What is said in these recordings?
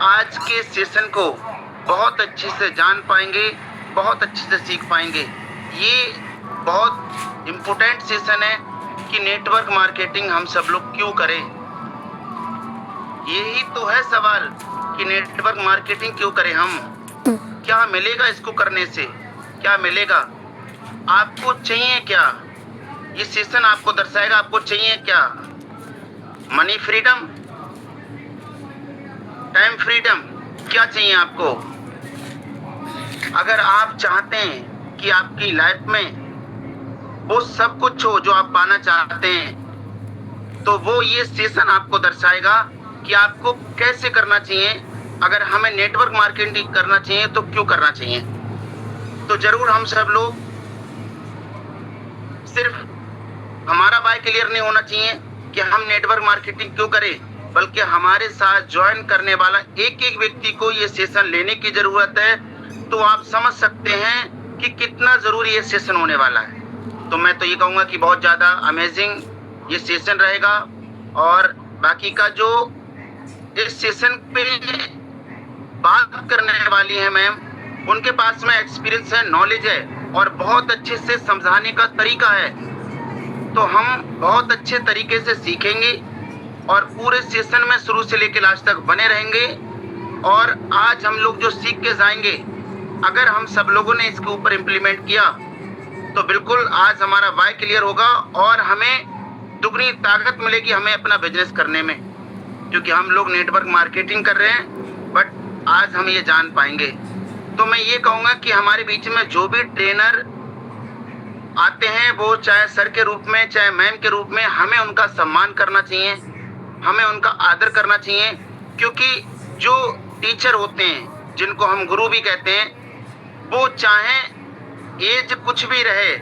आज के सेशन को बहुत अच्छे से जान पाएंगे, बहुत अच्छे से सीख पाएंगे। ये बहुत इम्पोर्टेंट सेशन है कि नेटवर्क मार्केटिंग हम सब लोग क्यों करें। यही तो है सवाल कि नेटवर्क मार्केटिंग क्यों करें हम। क्या मिलेगा इसको करने से, क्या मिलेगा, आपको चाहिए क्या, ये सेशन आपको दर्शाएगा आपको चाहिए क्या। मनी फ्रीडम, टाइम फ्रीडम, क्या चाहिए आपको। अगर आप चाहते हैं कि आपकी लाइफ में वो सब कुछ हो जो आप पाना चाहते हैं, तो वो ये सेशन आपको दर्शाएगा कि आपको कैसे करना चाहिए। अगर हमें नेटवर्क मार्केटिंग करना चाहिए तो क्यों करना चाहिए। तो जरूर हम सब लोग, सिर्फ हमारा बाय क्लियर नहीं होना चाहिए कि हम नेटवर्क मार्केटिंग क्यों करें, बल्कि हमारे साथ ज्वाइन करने वाला एक एक व्यक्ति को ये सेशन लेने की जरूरत है। तो आप समझ सकते हैं कि कितना जरूरी ये सेशन होने वाला है। तो मैं तो ये कहूँगा कि बहुत ज़्यादा अमेजिंग ये सेशन रहेगा। और बाकी का जो इस सेशन पे बात करने वाली है मैम, उनके पास में एक्सपीरियंस है, नॉलेज है और बहुत अच्छे से समझाने का तरीका है। तो हम बहुत अच्छे तरीके से सीखेंगे और पूरे सेशन में शुरू से लेकर लास्ट तक बने रहेंगे। और आज हम लोग जो सीख के जाएंगे, अगर हम सब लोगों ने इसके ऊपर इम्प्लीमेंट किया तो बिल्कुल आज हमारा वाई क्लियर होगा और हमें दुगनी ताकत मिलेगी हमें अपना बिजनेस करने में। क्योंकि हम लोग नेटवर्क मार्केटिंग कर रहे हैं, बट आज हम ये जान पाएंगे। तो मैं ये कहूँगा कि हमारे बीच में जो भी ट्रेनर आते हैं, वो चाहे सर के रूप में चाहे मैम के रूप में, हमें उनका सम्मान करना चाहिए, हमें उनका आदर करना चाहिए। क्योंकि जो टीचर होते हैं, जिनको हम गुरु भी कहते हैं, वो चाहे एज कुछ भी रहे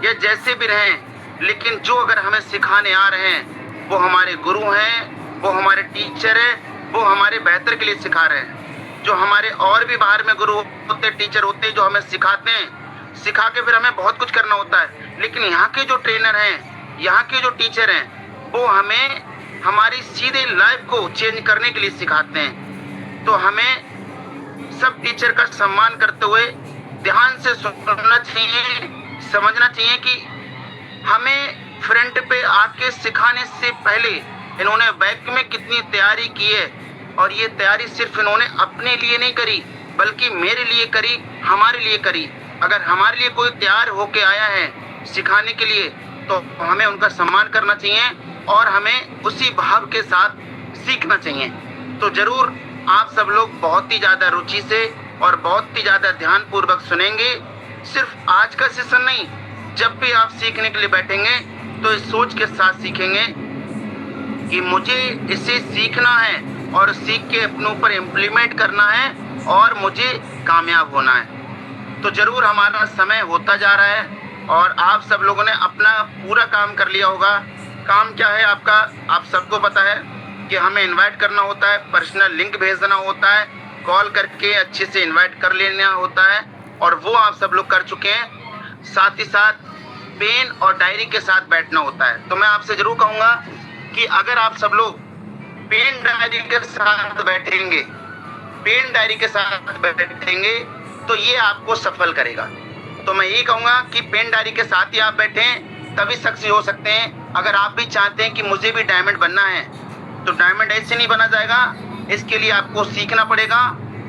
या जैसे भी रहें, लेकिन जो अगर हमें सिखाने आ रहे हैं वो हमारे गुरु हैं, वो हमारे टीचर हैं, वो हमारे बेहतर के लिए सिखा रहे हैं। जो हमारे और भी बाहर में गुरु होते, टीचर होते हैं, जो हमें सिखाते हैं, सिखा के फिर हमें बहुत कुछ करना होता है। लेकिन यहाँ के जो ट्रेनर हैं, यहाँ के जो टीचर हैं, वो हमें हमारी सीधे लाइफ को चेंज करने के लिए सिखाते हैं। तो हमें सब टीचर का सम्मान करते हुए ध्यान से सुनना चाहिए, समझना चाहिए कि हमें फ्रंट पे आके सिखाने से पहले इन्होंने बैक में कितनी तैयारी की है। और ये तैयारी सिर्फ इन्होंने अपने लिए नहीं करी, बल्कि मेरे लिए करी, हमारे लिए करी। अगर हमारे लिए कोई तैयार होके आया है सिखाने के लिए, तो हमें उनका सम्मान करना चाहिए और हमें उसी भाव के साथ सीखना चाहिए। तो जरूर आप सब लोग बहुत ही ज़्यादा रुचि से और बहुत ही ज़्यादा ध्यानपूर्वक सुनेंगे। सिर्फ आज का सेशन नहीं, जब भी आप सीखने के लिए बैठेंगे तो इस सोच के साथ सीखेंगे कि मुझे इसे सीखना है और सीख के अपने ऊपर इम्प्लीमेंट करना है और मुझे कामयाब होना है। तो जरूर हमारा समय होता जा रहा है और आप सब लोगों ने अपना पूरा काम कर लिया होगा। काम क्या है आपका, आप सबको पता है कि हमें इनवाइट करना होता है, पर्सनल लिंक भेजना होता है, कॉल करके अच्छे से इनवाइट कर लेना होता है, और वो आप सब लोग कर चुके हैं। साथ ही साथ पेन और डायरी के साथ बैठना होता है। तो मैं आपसे जरूर कहूँगा कि अगर आप सब लोग पेन डायरी के साथ बैठेंगे, पेन डायरी के साथ बैठेंगे, तो ये आपको सफल करेगा। तो मैं ये कहूँगा कि पेन डायरी के साथ ही आप बैठें, तभी सक्सेस हो सकते हैं। अगर आप भी चाहते हैं कि मुझे भी डायमंड बनना है, तो डायमंड ऐसे नहीं बना जाएगा, इसके लिए आपको सीखना पड़ेगा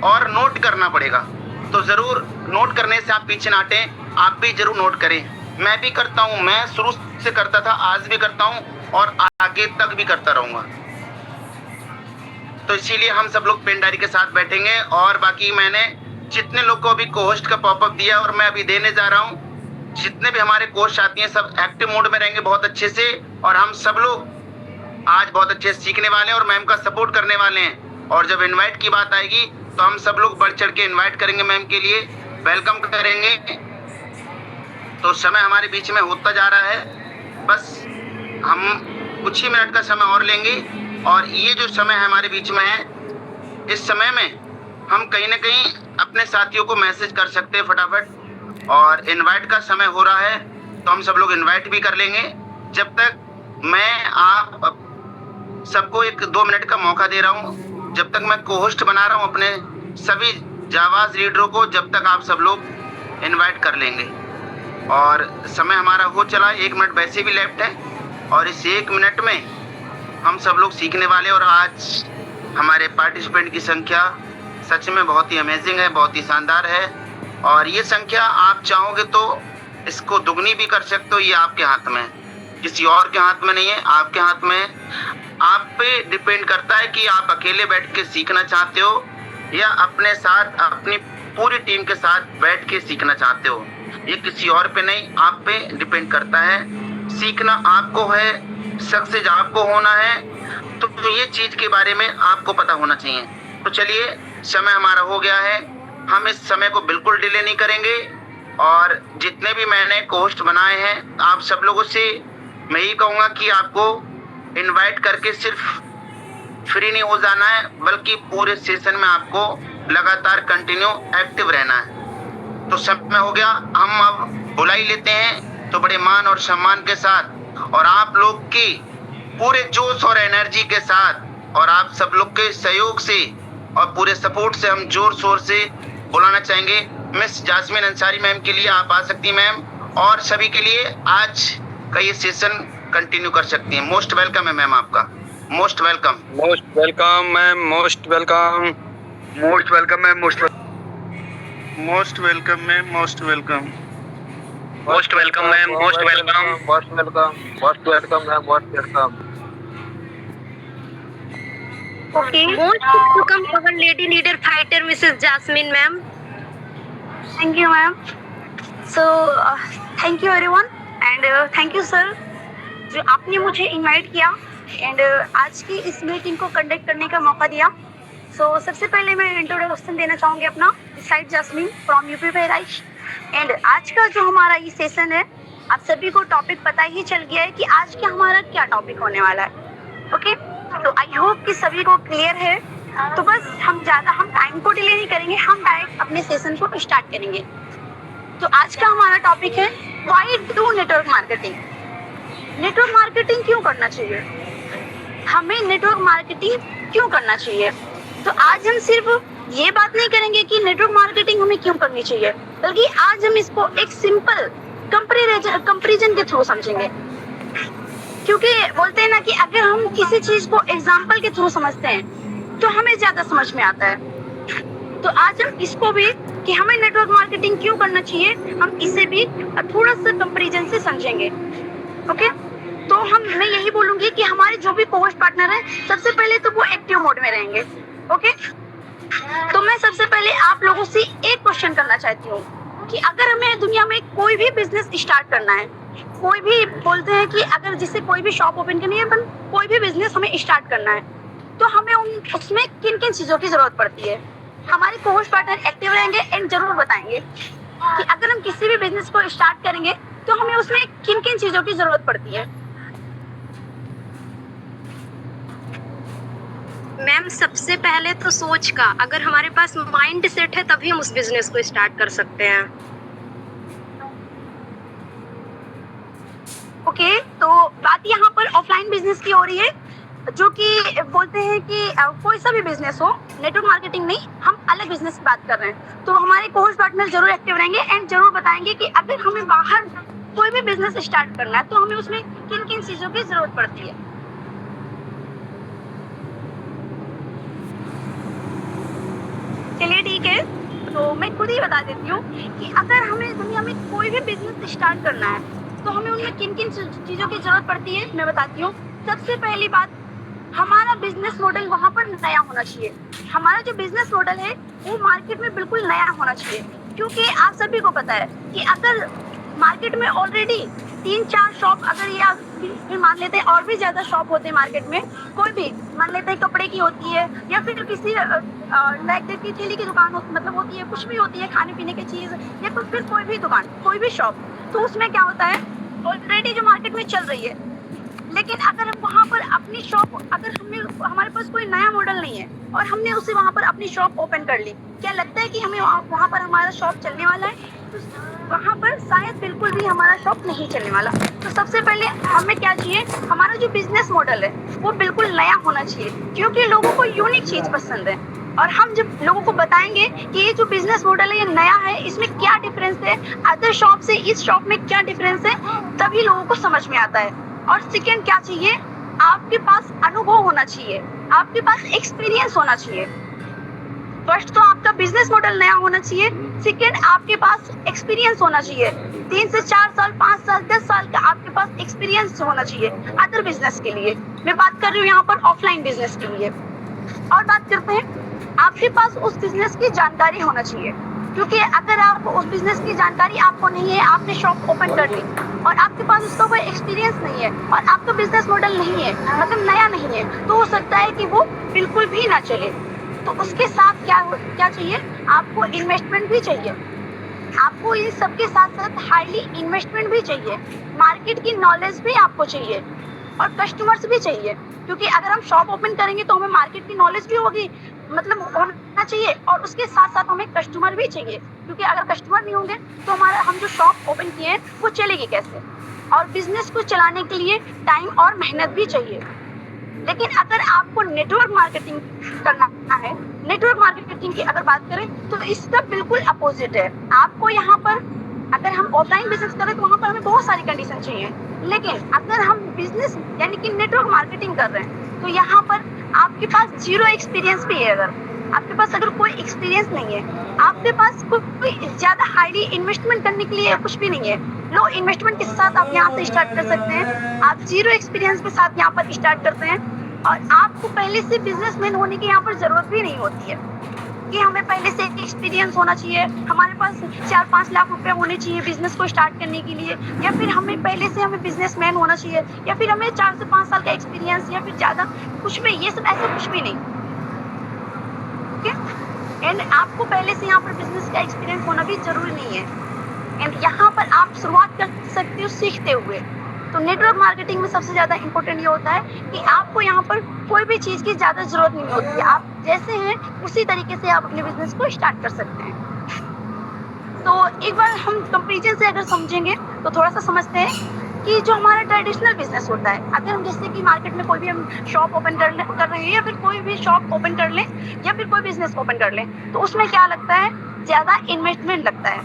और नोट करना पड़ेगा। तो ज़रूर नोट करने से आप पीछे ना हटें, आप भी ज़रूर नोट करें। मैं भी करता हूँ, मैं शुरू से करता था, आज भी करता हूँ और आगे तक भी करता रहूँगा। तो इसीलिए हम सब लोग पेन डायरी के साथ बैठेंगे। और बाकी मैंने जितने लोग को अभी कोस्ट का पॉपअप दिया और मैं अभी देने जा रहा हूँ, जितने भी हमारे कोस्ट आती हैं सब एक्टिव मोड में रहेंगे बहुत अच्छे से। और हम सब लोग आज बहुत अच्छे से सीखने वाले हैं और मैम का सपोर्ट करने वाले हैं। और जब इनवाइट की बात आएगी तो हम सब लोग बढ़ चढ़ के इनवाइट करेंगे, मैम के लिए वेलकम करेंगे। तो समय हमारे बीच में होता जा रहा है, बस हम कुछ ही मिनट का समय और लेंगे। और ये जो समय है हमारे बीच में है, इस समय में हम कहीं ना कहीं अपने साथियों को मैसेज कर सकते हैं फटाफट। और इनवाइट का समय हो रहा है तो हम सब लोग इनवाइट भी कर लेंगे। जब तक मैं आप सबको एक 2 मिनट का मौका दे रहा हूँ, जब तक मैं को होस्ट बना रहा हूँ अपने सभी जाबाज लीडरों को, जब तक आप सब लोग इनवाइट कर लेंगे। और समय हमारा हो चला, 1 मिनट वैसे भी लेफ्ट है और इस 1 मिनट में हम सब लोग सीखने वाले। और आज हमारे पार्टिसिपेंट की संख्या सच में बहुत ही अमेजिंग है, बहुत ही शानदार है। और ये संख्या आप चाहोगे तो इसको दुगनी भी कर सकते हो, ये आपके हाथ में, किसी और के हाथ में नहीं है, आपके हाथ में। आप पे डिपेंड करता है कि आप अकेले बैठ के सीखना चाहते हो या अपने साथ अपनी पूरी टीम के साथ बैठ के सीखना चाहते हो। ये किसी और पे नहीं, आप पे डिपेंड करता है। सीखना आपको है, सक्सेस आपको होना है, तो ये चीज के बारे में आपको पता होना चाहिए। तो चलिए, समय हमारा हो गया है, हम इस समय को बिल्कुल डिले नहीं करेंगे। और जितने भी मैंने होस्ट बनाए हैं, आप सब लोगों से मैं यही कहूँगा कि आपको इनवाइट करके सिर्फ फ्री नहीं हो जाना है, बल्कि पूरे सेशन में आपको लगातार कंटिन्यू एक्टिव रहना है। तो समय हो गया, हम अब बुला ही लेते हैं, तो बड़े मान और सम्मान के साथ और आप लोग की पूरे जोश और एनर्जी के साथ और आप सब लोग के सहयोग से और पूरे सपोर्ट से हम जोर शोर से बुलाना चाहेंगे मिस जास्मीन अंसारी मैम के लिए। आप आ सकती हैं मैम, और सभी के लिए आज का ये सेशन कंटिन्यू कर सकती हैं। मोस्ट वेलकम है मैम आपका, most welcome. Most welcome ma'am, most welcome, most welcome ma'am, most welcome ma'am, most welcome, most welcome ma'am, most welcome, most welcome, most welcome ma'am, most welcome. Okay. Most welcome our lady leader fighter Mrs. Jasmine ma'am. Thank you ma'am. So thank you everyone and thank you sir जो आपने मुझे invite किया and आज की इस meeting को conduct करने का मौका दिया। सबसे पहले मैं इंट्रोडक्शन देना चाहूँगी अपना, side Jasmine from UP Bahraich. And आज का जो हमारा ये सेशन है, आप सभी को टॉपिक पता ही चल गया है कि आज का हमारा क्या टॉपिक होने वाला है। ओके, तो आई होप कि सभी को क्लियर है। तो बस हम टाइम को डिले नहीं करेंगे, हम डायरेक्ट अपने सेशन को स्टार्ट करेंगे। तो आज का हमारा टॉपिक है why do network marketing. Network marketing क्यों करना चाहिए, हमें नेटवर्क मार्केटिंग क्यों करना चाहिए। तो आज हम सिर्फ ये बात नहीं करेंगे कि नेटवर्क मार्केटिंग हमें क्यों करनी चाहिए, बल्कि आज हम इसको एक सिंपल कंपैरिजन के थ्रू समझेंगे। क्योंकि बोलते हैं ना कि अगर हम किसी चीज को एग्जाम्पल के थ्रू समझते हैं तो हमें ज्यादा समझ में आता है। तो आज हम इसको भी कि हमें नेटवर्क मार्केटिंग क्यों करना चाहिए, हम इसे भी थोड़ा सा कंपैरिजन से समझेंगे। ओके, तो मैं यही बोलूंगी कि हमारे जो भी कोहोस्ट पार्टनर है, सबसे पहले तो वो एक्टिव मोड में रहेंगे। ओके, तो मैं सबसे पहले आप लोगों से एक क्वेश्चन करना चाहती हूँ कि अगर हमें दुनिया में कोई भी बिजनेस स्टार्ट करना है, कोई भी बोलते हैं कि अगर जिससे कोई भी शॉप ओपन करनी है, कोई भी बिजनेस हमें स्टार्ट करना है, तो हमें उसमें किन किन चीजों की जरूरत पड़ती है। हमारे कोहोस्ट पार्टनर एक्टिव रहेंगे एंड जरूर बताएंगे कि अगर हम किसी भी बिजनेस को स्टार्ट करेंगे तो हमें उसमें किन किन चीजों की जरूरत पड़ती है। मैम सबसे पहले तो सोच का, अगर हमारे पास माइंड सेट है तभी हम उस बिजनेस को स्टार्ट कर सकते हैं। ओके, तो बात यहाँ पर ऑफलाइन बिजनेस की हो रही है, जो कि बोलते हैं कि कोई सा भी बिजनेस हो, नेटवर्क मार्केटिंग नहीं, हम अलग बिजनेस की बात कर रहे हैं। तो हमारे कोहोस्ट पार्टनर जरूर एक्टिव रहेंगे एंड जरूर बताएंगे कि अगर हमें बाहर कोई भी बिजनेस स्टार्ट करना है तो हमें उसमें किन किन चीजों की जरूरत पड़ती है। चलिए ठीक है, तो मैं खुद ही बता देती हूँ कि अगर हमें दुनिया में कोई भी बिजनेस स्टार्ट करना है तो हमें उनमें किन किन चीजों की जरूरत पड़ती है, मैं बताती हूँ। सबसे पहली बात, हमारा बिजनेस मॉडल वहाँ पर नया होना चाहिए। हमारा जो बिजनेस मॉडल है वो मार्केट में बिल्कुल नया होना चाहिए, क्योंकि आप सभी को पता है कि अगर मार्केट में ऑलरेडी 3-4 शॉप, अगर या फिर मान लेते हैं और भी ज्यादा शॉप होते हैं मार्केट में, कोई भी मान लेते हैं कपड़े की होती है या फिर किसी लाइक की ठेली की दुकान मतलब होती है, कुछ भी होती है खाने पीने की चीज, या फिर कोई भी दुकान, कोई भी शॉप, तो उसमें क्या होता है ऑलरेडी जो मार्केट में चल रही है। लेकिन अगर हम वहाँ पर अपनी शॉप, अगर हमारे पास कोई नया मॉडल नहीं है और हमने उसे वहाँ पर अपनी शॉप ओपन कर ली, क्या लगता है कि हमें वहाँ पर हमारा शॉप चलने वाला है? वहाँ पर शायद बिल्कुल भी हमारा शॉप नहीं चलने वाला। तो सबसे पहले हमें क्या चाहिए, हमारा जो बिजनेस मॉडल है वो बिल्कुल नया होना चाहिए, क्योंकि लोगों को यूनिक चीज पसंद है। और हम जब लोगों को बताएंगे कि ये जो बिजनेस मॉडल है ये नया है, इसमें क्या डिफरेंस है अदर शॉप से, इस शॉप में क्या डिफरेंस है, तभी लोगों को समझ में आता है। और सेकेंड क्या चाहिए, आपके पास अनुभव होना चाहिए, आपके पास एक्सपीरियंस होना चाहिए। फर्स्ट तो आपका बिजनेस मॉडल नया होना चाहिए, सेकेंड आपके पास एक्सपीरियंस होना चाहिए। 3 से 4 साल, 5 साल, 10 साल का आपके पास एक्सपीरियंस होना चाहिए अदर बिजनेस के लिए। मैं बात कर रही हूँ यहाँ पर ऑफलाइन बिजनेस के लिए। और बात करते हैं, आपके पास उस बिजनेस की जानकारी होना चाहिए, क्योंकि अगर आप उस बिजनेस की जानकारी आपको नहीं है, आपने शॉप ओपन कर ली और आपके पास उसका कोई एक्सपीरियंस नहीं है और आपका बिजनेस मॉडल नहीं है, मतलब नया नहीं है, तो हो सकता है कि वो बिल्कुल भी ना चले। तो उसके साथ क्या चाहिए, आपको इन्वेस्टमेंट भी चाहिए, आपको इन सबके साथ साथ हाईली इन्वेस्टमेंट भी चाहिए, मार्केट की नॉलेज भी आपको चाहिए और कस्टमर्स भी चाहिए, क्योंकि अगर हम शॉप ओपन करेंगे तो हमें मार्केट की नॉलेज भी होगी, मतलब होना चाहिए, और उसके साथ साथ हमें कस्टमर भी चाहिए, क्योंकि अगर कस्टमर नहीं होंगे तो हमारा हम जो शॉप ओपन किए हैं वो चलेगी कैसे। और बिजनेस को चलाने के लिए टाइम और मेहनत भी चाहिए। लेकिन अगर आपको नेटवर्क मार्केटिंग करना है, नेटवर्क मार्केटिंग की अगर बात करें तो इसका बिल्कुल अपोजिट है। आपको यहाँ पर अगर हम ऑफलाइन बिजनेस करें तो वहाँ पर हमें बहुत सारी कंडीशन चाहिए, लेकिन अगर हम बिजनेस यानी कि नेटवर्क मार्केटिंग कर रहे हैं तो यहाँ पर आपके पास जीरो एक्सपीरियंस भी है। अगर आपके पास अगर कोई एक्सपीरियंस नहीं है, आपके पास कोई ज्यादा हाईली इन्वेस्टमेंट करने के लिए कुछ भी नहीं है, लो इन्वेस्टमेंट के साथ आप यहाँ से स्टार्ट कर सकते हैं। आप जीरो एक्सपीरियंस के साथ यहाँ पर स्टार्ट करते हैं और आपको पहले से बिजनेसमैन होने की यहाँ पर जरूरत भी नहीं होती है कि हमें पहले से एक्सपीरियंस होना चाहिए, हमारे पास 4-5 लाख रुपए होने चाहिए बिजनेस को स्टार्ट करने के लिए, या फिर हमें पहले से हमें बिजनेसमैन होना चाहिए, या फिर हमें 4 से 5 साल का एक्सपीरियंस, या फिर ज्यादा कुछ भी, ये सब ऐसा कुछ भी नहीं। एंड आपको पहले से यहाँ पर बिजनेस का एक्सपीरियंस होना भी जरूरी नहीं है। एंड यहाँ पर आप शुरुआत कर सकते हो सीखते हुए। तो नेटवर्क मार्केटिंग में सबसे ज्यादा इंपॉर्टेंट ये होता है कि आपको यहाँ पर कोई भी चीज की ज्यादा जरूरत नहीं होती है, आप जैसे हैं उसी तरीके से आप अपने बिजनेस को स्टार्ट कर सकते हैं। तो एक बार हम कंपैरिजन से अगर समझेंगे तो थोड़ा सा समझते हैं कि जो हमारा ट्रेडिशनल बिजनेस होता है, अगर हम जैसे कि मार्केट में कोई भी हम शॉप ओपन कर रहे हैं, या फिर कोई भी शॉप ओपन कर लें, या फिर कोई बिजनेस ओपन कर लें, तो उसमें क्या लगता है, ज्यादा इन्वेस्टमेंट लगता है,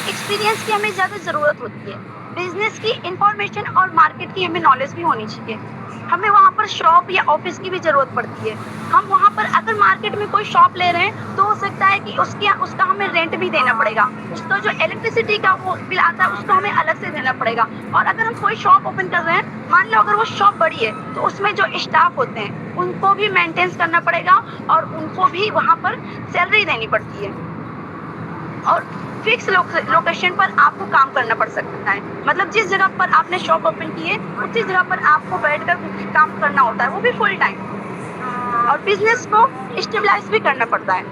एक्सपीरियंस की हमें ज्यादा जरूरत होती है, बिजनेस की इंफॉर्मेशन और मार्केट की हमें नॉलेज भी होनी चाहिए, हमें वहाँ पर शॉप या ऑफिस की भी जरूरत पड़ती है। हम वहाँ पर अगर मार्केट में कोई शॉप ले रहे हैं तो हो सकता है कि उसका हमें रेंट भी देना पड़ेगा, उसका जो इलेक्ट्रिसिटी का वो बिल आता है उसको हमें अलग से देना पड़ेगा। और अगर हम कोई शॉप ओपन कर रहे हैं, मान लो अगर वो शॉप बड़ी है तो उसमें जो स्टाफ होते हैं उनको भी मेंटेन करना पड़ेगा और उनको भी वहाँ पर सैलरी देनी पड़ती है, और फिक्स लोकेशन पर आपको काम करना पड़ सकता है, मतलब जिस जगह पर आपने शॉप ओपन की है उसी जगह पर आपको बैठकर काम करना होता है, वो भी फुल टाइम। और बिजनेस को स्टेबलाइज भी करना पड़ता है,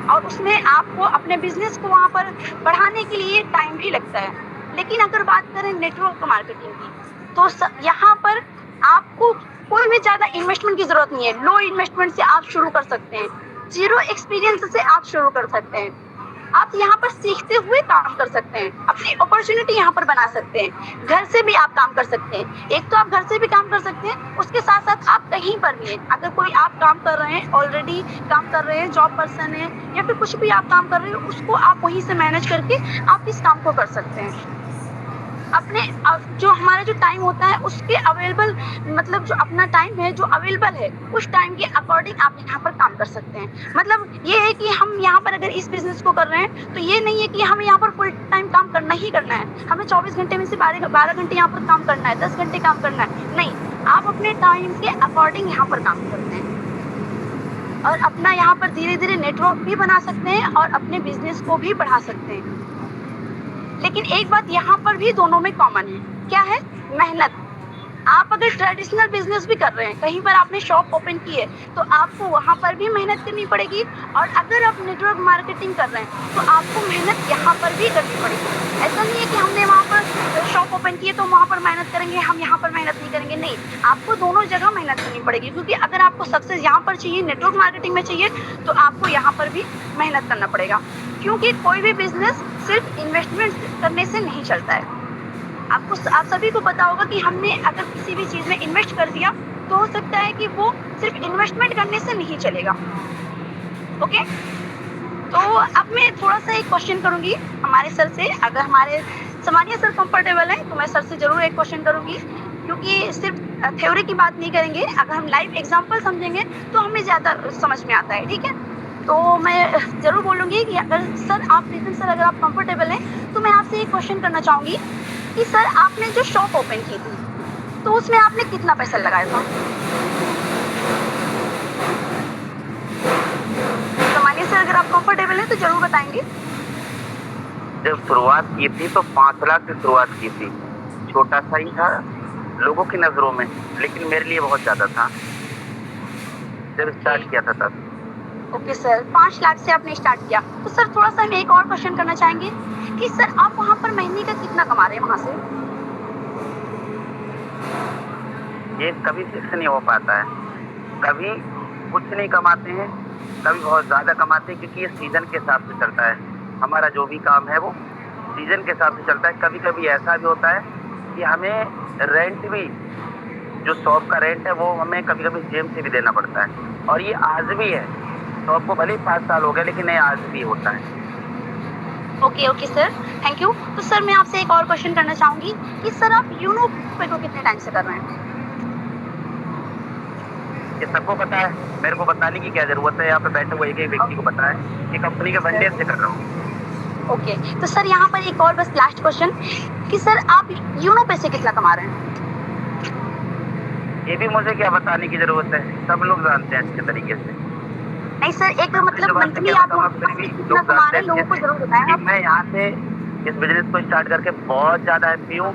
और उसमें आपको अपने बिजनेस को वहाँ पर बढ़ाने के लिए टाइम भी लगता है। लेकिन अगर बात करें नेटवर्क मार्केटिंग की तो यहाँ पर आपको कोई भी ज्यादा इन्वेस्टमेंट की जरूरत नहीं है, लो इन्वेस्टमेंट से आप शुरू कर सकते हैं, जीरो एक्सपीरियंस से आप शुरू कर सकते हैं। आप यहाँ पर सीखते हुए काम कर सकते हैं, अपनी अपॉर्चुनिटी यहाँ पर बना सकते हैं, घर से भी आप काम कर सकते हैं। एक तो आप घर से भी काम कर सकते हैं, उसके साथ साथ आप कहीं पर भी हैं, अगर कोई आप काम कर रहे हैं, ऑलरेडी काम कर रहे हैं, जॉब पर्सन है, या फिर कुछ भी आप काम कर रहे हो, उसको आप वहीं से मैनेज करके आप इस काम को कर सकते हैं। अपने जो हमारा जो टाइम होता है उसके अवेलेबल, मतलब जो अपना टाइम है जो अवेलेबल है उस टाइम के अकॉर्डिंग आप यहाँ पर काम कर सकते हैं। मतलब ये है कि हम यहाँ पर अगर इस बिजनेस को कर रहे हैं तो ये नहीं है कि हमें यहाँ पर फुल टाइम काम करना ही करना है, हमें 24 घंटे में से 12 घंटे यहाँ पर काम करना है, 10 घंटे काम करना है, नहीं, आप अपने टाइम के अकॉर्डिंग यहाँ पर काम करते हैं और अपना यहाँ पर धीरे धीरे नेटवर्क भी बना सकते हैं और अपने बिजनेस को भी बढ़ा सकते हैं। लेकिन एक बात यहाँ पर भी दोनों में कॉमन है, क्या है, मेहनत। आप अगर ट्रेडिशनल बिजनेस भी कर रहे हैं, कहीं पर आपने शॉप ओपन की है तो आपको वहाँ पर भी मेहनत करनी पड़ेगी, और अगर आप नेटवर्क मार्केटिंग कर रहे हैं तो आपको मेहनत यहाँ पर भी करनी पड़ेगी। ऐसा नहीं है कि हमने वहाँ पर शॉप ओपन की है तो वहाँ पर मेहनत करेंगे, हम यहाँ पर मेहनत नहीं करेंगे, नहीं, आपको दोनों जगह मेहनत करनी पड़ेगी, क्योंकि अगर आपको सक्सेस यहाँ पर चाहिए, नेटवर्क मार्केटिंग में चाहिए, तो आपको यहाँ पर भी मेहनत करना पड़ेगा, क्योंकि कोई भी बिजनेस सिर्फ इन्वेस्टमेंट करने से नहीं चलता है। आप सभी को पता होगा कि हमने अगर किसी भी चीज़ में इन्वेस्ट कर दिया तो हो सकता है कि वो सिर्फ इन्वेस्टमेंट करने से नहीं चलेगा। ओके, तो अब मैं थोड़ा सा एक क्वेश्चन करूँगी हमारे सर से। अगर हमारे सामान्य सर कंफर्टेबल हैं तो मैं सर से ज़रूर एक क्वेश्चन करूँगी, क्योंकि सिर्फ थ्योरी की बात नहीं करेंगे, अगर हम लाइव एग्जांपल समझेंगे तो हमें ज़्यादा समझ में आता है। ठीक है, तो मैं ज़रूर बोलूँगी कि अगर सर अगर आप कंफर्टेबल हैं तो मैं आपसे एक क्वेश्चन करना चाहूँगी कि सर आपने जो शॉप ओपन की थी तो उसमें आपने कितना पैसा लगाया था? सामान्य सर अगर आप कंफर्टेबल हैं तो ज़रूर बताएंगे। जब शुरुआत की थी तो 5 लाख से शुरुआत की थी, छोटा सा ही था लोगों की नज़रों में, लेकिन मेरे लिए बहुत ज़्यादा था जब स्टार्ट किया था तब। ओके सर, 5 लाख से आपने स्टार्ट किया। तो सर थोड़ा सा हम एक और क्वेश्चन करना चाहेंगे कि सर आप वहाँ पर महीने का कितना कमा रहे हैं वहाँ से? ये कभी फिक्स नहीं हो पाता है, कभी कुछ नहीं कमाते हैं, कभी बहुत ज़्यादा कमाते हैं, क्योंकि ये सीज़न के हिसाब से चलता है। हमारा जो भी काम है वो सीज़न के हिसाब से चलता है। कभी कभी ऐसा भी होता है कि हमें रेंट भी, जो शॉप का रेंट है वो हमें कभी कभी जेब से भी देना पड़ता है, और ये आज भी है। शॉप को भले ही 5 साल हो गए, लेकिन ये आज भी होता है। Okay sir, thank you. तो सर मैं आपसे एक और क्वेश्चन करना चाहूँगी कि सर आप यूनो पे को कितने टाइम से कर रहे हैं? ये सबको पता है, मेरे को बताने की क्या ज़रूरत है, यहाँ पे बैठे हुए एक एक व्यक्ति को पता है कि कंपनी के वनडे से कर रहा हूँ। ओके, तो सर यहाँ पर एक और बस लास्ट क्वेश्चन कि सर आप यूनो पे से कितना कमा रहे हैं? ये भी मुझे क्या बताने की ज़रूरत है, सब लोग जानते हैं अच्छे तरीके से। नहीं सर, एक मतलब मंथली आप कितना कमा रहे हैं लोगों को जरूर बताएं आप। मैं यहाँ से इस बिजनेस को स्टार्ट करके बहुत ज़्यादा हैप्पी हूँ,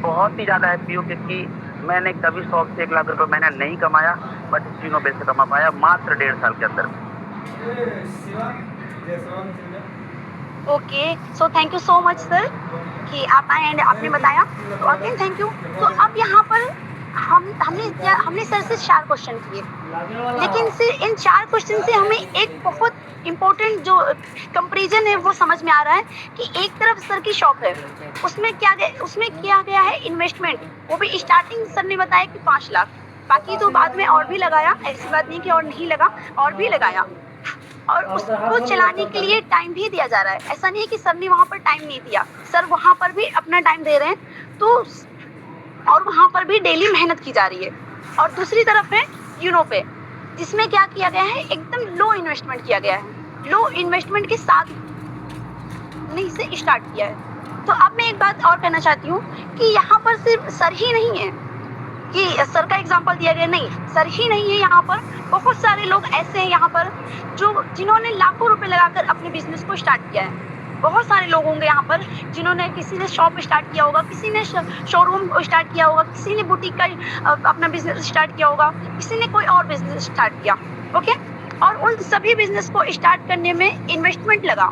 बहुत ही ज़्यादा हैप्पी हूँ, क्योंकि मैंने कभी 100 से 1 लाख रुपए महीना नहीं कमाया, बट इस यूनो पे से कमा पाया मात्र 1.5 साल के अंदर। Okay, so thank you so much sir कि आप आए एंड आपने बताया, तो अगेन थैंक यू। तो अब यहाँ पर हमने सर से 4 क्वेश्चन किए, लेकिन सिर्फ इन 4 क्वेश्चन से हमें एक बहुत इम्पोर्टेंट जो कंपैरिजन है वो समझ में आ रहा है कि एक तरफ सर की शॉप है, उसमें किया गया है इन्वेस्टमेंट, वो भी स्टार्टिंग सर ने बताया कि 5 लाख, बाकी तो बाद में और भी लगाया, ऐसी बात नहीं कि और नहीं लगा, और भी लगाया, और उसको चलाने के लिए टाइम भी दिया जा रहा है। ऐसा नहीं है कि सर ने वहाँ पर टाइम नहीं दिया, सर वहाँ पर भी अपना टाइम दे रहे हैं, तो और वहाँ पर भी डेली मेहनत की जा रही है। और दूसरी तरफ है यूनो पे, जिसमें क्या किया गया है, एकदम लो इन्वेस्टमेंट किया गया है, लो इन्वेस्टमेंट के साथ नहीं से स्टार्ट किया है। तो अब मैं एक बात और कहना चाहती हूँ कि यहाँ पर सिर्फ सर ही नहीं है कि सर का एग्जांपल दिया गया, नहीं सर ही नहीं है, यहाँ पर बहुत सारे लोग ऐसे हैं यहाँ पर जिन्होंने लाखों रुपए लगाकर अपने बिजनेस को स्टार्ट किया है। बहुत सारे लोग होंगे यहाँ पर जिन्होंने, किसी ने शॉप स्टार्ट किया होगा, किसी ने शोरूम स्टार्ट किया होगा, किसी ने बुटीक का अपना बिजनेस स्टार्ट किया होगा, किसी ने कोई और बिजनेस स्टार्ट किया। ओके, और उन सभी बिजनेस को स्टार्ट करने में इन्वेस्टमेंट लगा।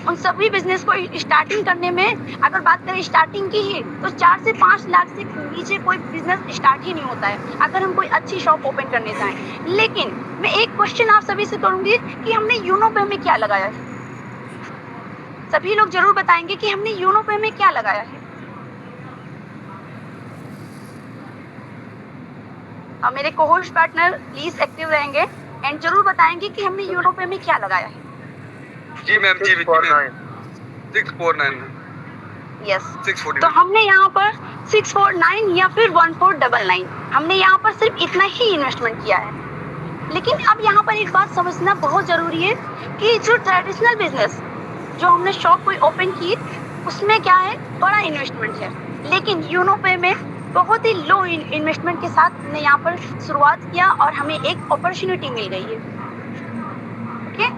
उन सभी बिजनेस को स्टार्टिंग करने में अगर बात करें स्टार्टिंग की ही, तो 4 से 5 लाख से नीचे कोई बिजनेस स्टार्ट ही नहीं होता है अगर हम कोई अच्छी शॉप ओपन करने जाएं। लेकिन मैं एक क्वेश्चन आप सभी से करूंगी कि हमने यूनो पे में क्या लगाया है? सभी लोग जरूर बताएंगे कि हमने यूनो पे में क्या लगाया है। और मेरे कोहोस्ट पार्टनर प्लीज एक्टिव रहेंगे एंड जरूर बताएंगे कि हमने यूनो पे में क्या लगाया है। जी मैम, जी 649 यस, 649। तो हमने यहाँ पर 649 या फिर 1499, हमने यहाँ पर सिर्फ इतना ही इन्वेस्टमेंट किया है। लेकिन अब यहाँ पर एक बात समझना बहुत ज़रूरी है कि जो ट्रेडिशनल बिजनेस जो हमने शॉप कोई ओपन की, उसमें क्या है, बड़ा इन्वेस्टमेंट है, लेकिन यूनो पे में बहुत ही लो इन्वेस्टमेंट के साथ हमने यहाँ पर शुरुआत किया और हमें एक अपॉर्चुनिटी मिल गई है। ओके,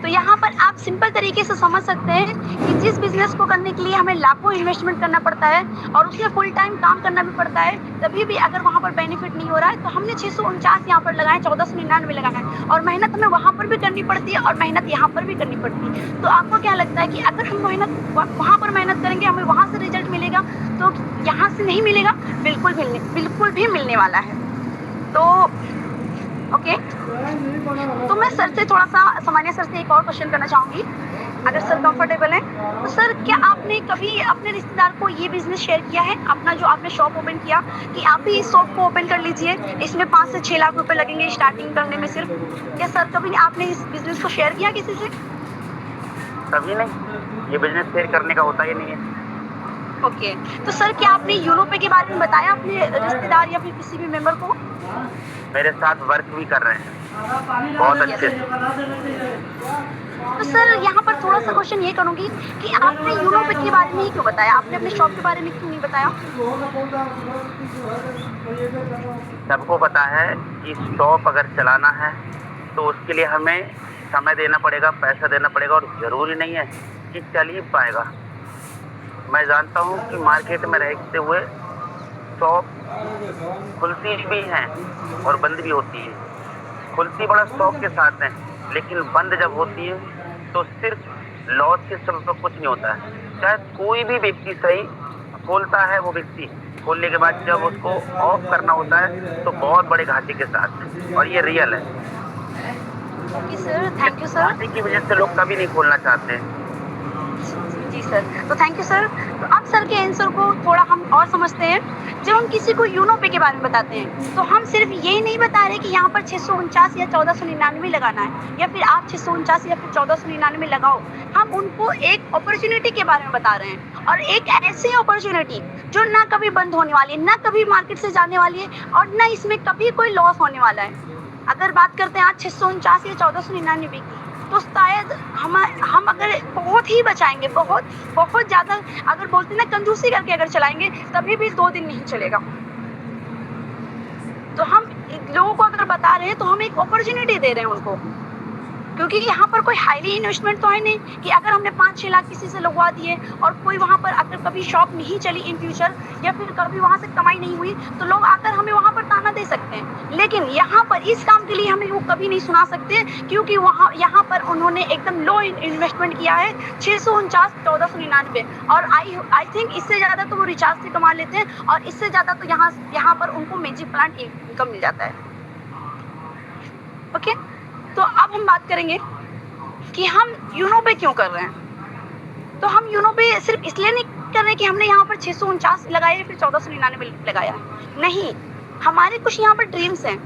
तो यहाँ पर आप सिंपल तरीके से समझ सकते हैं कि जिस बिजनेस को करने के लिए हमें लाखों इन्वेस्टमेंट करना पड़ता है और उसमें फुल टाइम काम करना भी पड़ता है, तभी भी अगर वहाँ पर बेनिफिट नहीं हो रहा है, तो हमने 649 यहाँ पर लगाए, 1499 लगाए, और मेहनत हमें वहाँ पर भी करनी पड़ती है और मेहनत यहाँ पर भी करनी पड़ती है। तो आपको क्या लगता है कि अगर हम मेहनत वहाँ पर मेहनत करेंगे, हमें वहाँ से रिजल्ट मिलेगा, तो यहाँ से नहीं मिलेगा? बिल्कुल भी मिलने वाला है। तो ओके, तो मैं सर से थोड़ा सा, सामान्य सर से एक और क्वेश्चन करना चाहूँगी अगर सर कंफर्टेबल हैं तो सर क्या आपने कभी अपने रिश्तेदार को ये बिजनेस शेयर किया है, अपना जो आपने शॉप ओपन किया, कि आप भी इस शॉप को ओपन कर लीजिए, इसमें 5 से 6 लाख रुपए लगेंगे स्टार्टिंग करने में सिर्फ? क्या सर कभी आपने इस बिजनेस को शेयर किया किसी से? कभी नहीं, ये बिजनेस शेयर करने का होता ही नहीं है। ओके, तो सर क्या आपने यूनोपे के बारे में बताया अपने रिश्तेदार या फिर किसी भी मेंबर को? मेरे साथ वर्क भी कर रहे हैं बहुत अच्छे से। तो सर यहाँ पर थोड़ा सा क्वेश्चन ये करूँगी कि आपने यूनोपे के बारे में ही क्यों बताया, आपने अपने शॉप के बारे में क्यों नहीं बताया? सबको पता है कि शॉप अगर चलाना है तो उसके लिए हमें समय देना पड़ेगा, पैसा देना पड़ेगा, और ज़रूरी नहीं है कि चल ही पाएगा। मैं जानता हूँ कि मार्केट में रहते हुए शॉप खुलती भी हैं और बंद भी होती है। खुलती बड़ा शौक के साथ है, लेकिन बंद जब होती है तो सिर्फ लॉस के सिवा कुछ नहीं होता है। चाहे कोई भी व्यक्ति सही खोलता है, वो व्यक्ति खोलने के बाद जब उसको ऑफ करना होता है तो बहुत बड़े घाटे के साथ, और ये रियल है। Okay sir, thank you sir. घाटे की वजह से लोग कभी नहीं खोलना चाहते हैं। जी सर, तो थैंक यू सर। तो अब सर के आंसर को थोड़ा हम और समझते हैं। जब हम किसी को यूनोपे के बारे में बताते हैं तो हम सिर्फ यही नहीं बता रहे कि यहाँ पर 649 या 1499 लगाना है, या फिर आप 649 या फिर 1499 लगाओ। हम उनको एक अपॉर्चुनिटी के बारे में बता रहे हैं, और एक ऐसी अपॉर्चुनिटी जो ना कभी बंद होने वाली है, ना कभी मार्केट से जाने वाली है, और ना इसमें कभी कोई लॉस होने वाला है। अगर बात करते हैं आज 649 या 1499 की, तो शायद हम अगर बहुत ही बचाएंगे, बहुत ज़्यादा अगर बोलते ना कंजूसी करके अगर चलाएंगे, तभी भी 2 दिन नहीं चलेगा। तो हम लोगों को अगर बता रहे हैं तो हम एक अपॉर्चुनिटी दे रहे हैं उनको, क्योंकि यहाँ पर कोई हाईली इन्वेस्टमेंट तो है नहीं कि अगर हमने 5-6 लाख किसी से लगवा दिए और कोई वहाँ पर अगर कभी शॉप नहीं चली इन फ्यूचर, या फिर कभी वहाँ से कमाई नहीं हुई, तो लोग आकर हमें वहाँ पर ताना दे सकते हैं। लेकिन यहाँ पर इस काम के लिए हमें वो कभी नहीं सुना सकते, क्योंकि यहाँ पर उन्होंने एकदम लो इन्वेस्टमेंट किया है, 649 1499, और आई थिंक इससे ज़्यादा तो वो रिचार्ज से कमा लेते हैं, और इससे ज़्यादा तो यहाँ पर उनको मैजिक प्लांट इनकम मिल जाता है। ओके, तो अब हम बात करेंगे कि हम यूनोपे क्यों कर रहे हैं। तो हम यूनोपे सिर्फ इसलिए नहीं कर रहे कि हमने यहाँ पर 649 लगाया या फिर 1499 लगाया, नहीं, हमारे कुछ यहाँ पर ड्रीम्स हैं।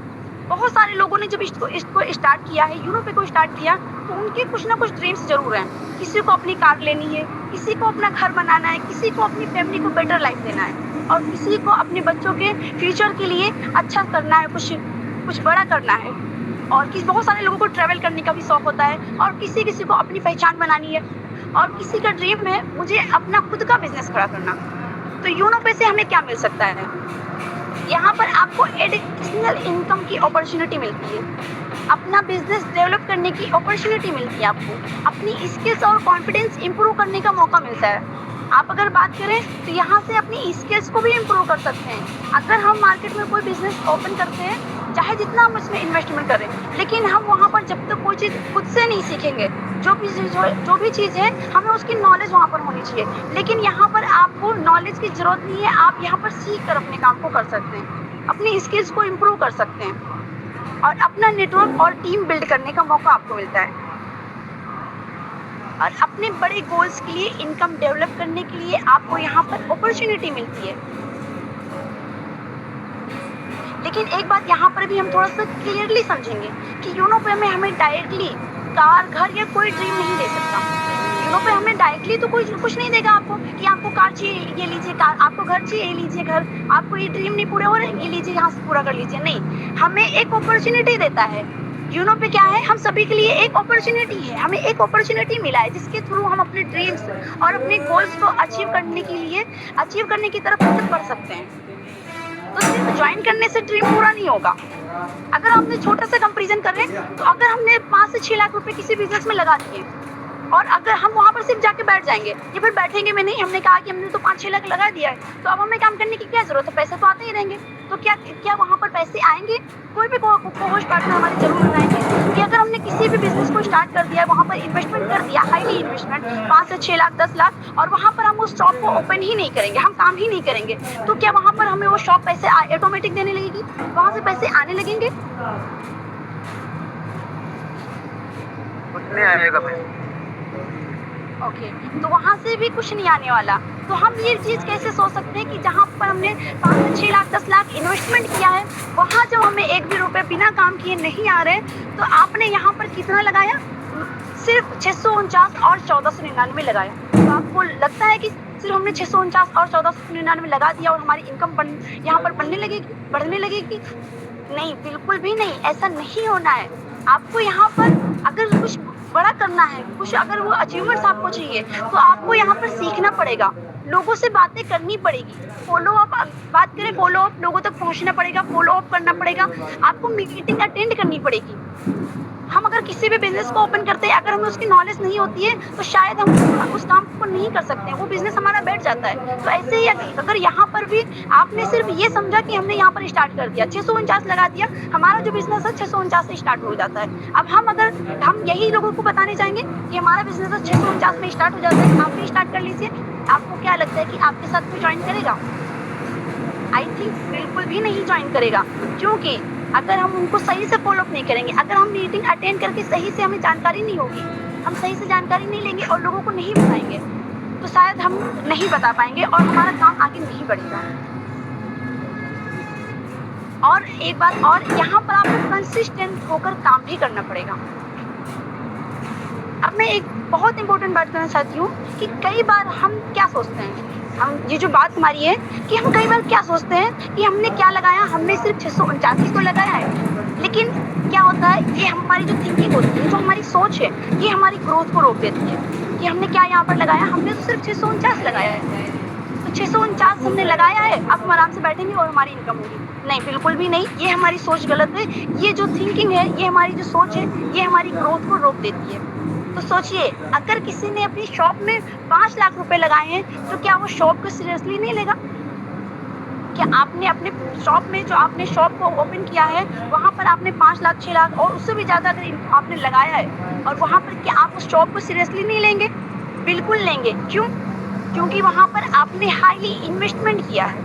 बहुत सारे लोगों ने जब इसको स्टार्ट किया है, यूनोपे को स्टार्ट किया, तो उनके कुछ ना कुछ ड्रीम्स जरूर हैं। किसी को अपनी कार लेनी है, किसी को अपना घर बनाना है, किसी को अपनी फैमिली को बेटर लाइफ देना है, और किसी को अपने बच्चों के फ्यूचर के लिए अच्छा करना है, कुछ बड़ा करना है, और बहुत सारे लोगों को ट्रैवल करने का भी शौक होता है, और किसी को अपनी पहचान बनानी है, और किसी का ड्रीम है मुझे अपना खुद का बिजनेस खड़ा करना। तो यूनोपे से हमें क्या मिल सकता है? यहाँ पर आपको एडिशनल इनकम की अपॉर्चुनिटी मिलती है, अपना बिजनेस डेवलप करने की अपॉर्चुनिटी मिलती है, आपको अपनी स्किल्स और कॉन्फिडेंस इंप्रूव करने का मौका मिलता है। आप अगर बात करें तो यहाँ से अपनी स्किल्स को भी इम्प्रूव कर सकते हैं। अगर हम मार्केट में कोई बिजनेस ओपन करते हैं, चाहे जितना हम उसमें इन्वेस्टमेंट करें, लेकिन हम वहाँ पर जब तक कोई चीज़ खुद से नहीं सीखेंगे, जो भी चीज़ है, हमें उसकी नॉलेज वहाँ पर होनी चाहिए। लेकिन यहाँ पर आपको नॉलेज की ज़रूरत नहीं है, आप यहाँ पर सीख कर अपने काम को कर सकते हैं, अपनी स्किल्स को इम्प्रूव कर सकते हैं, और अपना नेटवर्क और टीम बिल्ड करने का मौका आपको मिलता है, और अपने बड़े गोल्स के लिए इनकम डेवलप करने के लिए आपको यहाँ पर अपॉर्चुनिटी मिलती है। लेकिन एक बात यहाँ पर भी हम थोड़ा सा क्लियरली समझेंगे कि यूनोपे में हमें डायरेक्टली कार, घर या कोई ड्रीम नहीं दे सकता। यूनोपे हमें डायरेक्टली तो कोई कुछ नहीं देगा आपको कि आपको कार चाहिए ये लीजिए कार, आपको घर चाहिए ये लीजिए घर, आपको ये ड्रीम नहीं पूरे हो रहे ये लीजिए यहाँ से पूरा कर लीजिए, नहीं, हमें एक अपॉर्चुनिटी देता है। यूनोपे क्या है? हम सभी के लिए एक अपॉर्चुनिटी है, हमें एक अपॉर्चुनिटी मिला है जिसके थ्रू हम अपने ड्रीम्स और अपने गोल्स को अचीव करने की तरफ बढ़ सकते हैं। तो सिर्फ ज्वाइन करने से ड्रीम पूरा नहीं होगा। अगर हमने छोटा सा कंपैरिजन कर रहे हैं, तो अगर हमने 5 से 6 लाख रुपए किसी बिजनेस में लगा दिए, और अगर हम वहाँ पर सिर्फ जाके बैठ जाएंगे या फिर बैठेंगे में नहीं, हमने कहा कि हमने तो 5-6 लाख लगा दिया है, तो अब हमें काम करने की क्या जरूरत है? पैसे तो आते ही रहेंगे। तो क्या वहाँ पर पैसे आएंगे? कोई भी कोहोस्ट पार्टनर हमारे जरूर बनाएंगे कि अगर हमने किसी भी बिजनेस को स्टार्ट कर दिया, वहाँ पर इन्वेस्टमेंट कर दिया, हाईली इन्वेस्टमेंट 5 से 6 लाख 10 लाख, और वहाँ पर हम उस शॉप को ओपन ही नहीं करेंगे, हम काम ही नहीं करेंगे, तो क्या वहाँ पर हमें वो शॉप पैसे ऑटोमेटिक देने लगेगी? वहाँ से पैसे आने लगेंगे? कुछ नहीं आएगा पैसे। ओके, तो वहाँ से भी कुछ नहीं आने वाला। तो हम ये चीज़ कैसे सोच सकते हैं कि जहाँ पर हमने 5 6 लाख 10 लाख इन्वेस्टमेंट किया है, वहाँ जब हमें एक भी रुपये बिना काम किए नहीं आ रहे, तो आपने यहाँ पर कितना लगाया? सिर्फ 649 और 1499 लगाया। तो आपको लगता है कि सिर्फ हमने 649 और 1499 लगा दिया और हमारी इनकम यहाँ पर बढ़ने लगेगी? नहीं, बिल्कुल भी नहीं, ऐसा नहीं होना है। आपको यहाँ पर अगर कुछ बड़ा करना है, कुछ अगर वो अचीवमेंट्स आपको चाहिए, तो आपको यहाँ पर सीखना पड़ेगा, लोगों से बातें करनी पड़ेगी, फॉलो अप बात करें, फॉलो अप लोगों तक पहुँचना पड़ेगा, फॉलो अप करना पड़ेगा, आपको मीटिंग अटेंड करनी पड़ेगी। हम अगर किसी भी बिजनेस को ओपन करते हैं, अगर हमें उसकी नॉलेज नहीं होती है, तो शायद हम उस काम को नहीं कर सकते हैं, वो बिजनेस हमारा बैठ जाता है। तो ऐसे ही अगर यहाँ पर भी आपने सिर्फ ये समझा कि हमने यहाँ पर स्टार्ट कर दिया, 649 लगा दिया, हमारा जो बिजनेस है 649 से स्टार्ट हो जाता है। अब हम यही लोगों को बताने चाहेंगे कि हमारा बिजनेस 649 में स्टार्ट हो जाता है, आप भी स्टार्ट कर लीजिए। आपको क्या लगता है कि आपके साथ कोई ज्वाइन करेगा? आई थिंक बिल्कुल भी नहीं ज्वाइन करेगा, क्योंकि अगर हम उनको सही से फॉलो अप नहीं करेंगे, अगर हम मीटिंग अटेंड करके सही से हमें जानकारी नहीं होगी, हम सही से जानकारी नहीं लेंगे और लोगों को नहीं बताएंगे, तो शायद हम नहीं बता पाएंगे और हमारा काम आगे नहीं बढ़ेगा। और एक बात और, यहाँ पर आपको कंसिस्टेंट होकर काम भी करना पड़ेगा। अब मैं एक बहुत इंपॉर्टेंट बात करना चाहती हूँ कि कई बार हम क्या सोचते हैं, हम ये जो बात हमारी है कि हम कई बार क्या सोचते हैं कि हमने क्या लगाया, हमने सिर्फ 649 को लगाया है, लेकिन क्या होता है, ये हमारी जो थिंकिंग होती है, जो हमारी सोच है, ये हमारी ग्रोथ को रोक देती है कि हमने क्या यहाँ पर लगाया, हमने तो सिर्फ 649 लगाया है, तो 649 हमने लगाया है, अब हम आराम से बैठेंगे और हमारी इनकम होगी। नहीं, बिल्कुल भी नहीं, ये हमारी सोच गलत है। ये जो थिंकिंग है, ये हमारी जो सोच है, ये हमारी ग्रोथ को रोक देती है। तो सोचिए, अगर किसी ने अपनी शॉप में 5 लाख रुपए लगाए हैं, तो क्या वो शॉप को सीरियसली नहीं लेगा? क्या आपने अपने शॉप में, जो आपने शॉप को ओपन किया है, वहाँ पर आपने 5 लाख 6 लाख और उससे भी ज़्यादा अगर आपने लगाया है, और वहाँ पर क्या आप उस शॉप को सीरियसली नहीं लेंगे? बिल्कुल लेंगे। क्यों? क्योंकि वहाँ पर आपने हाईली इन्वेस्टमेंट किया है।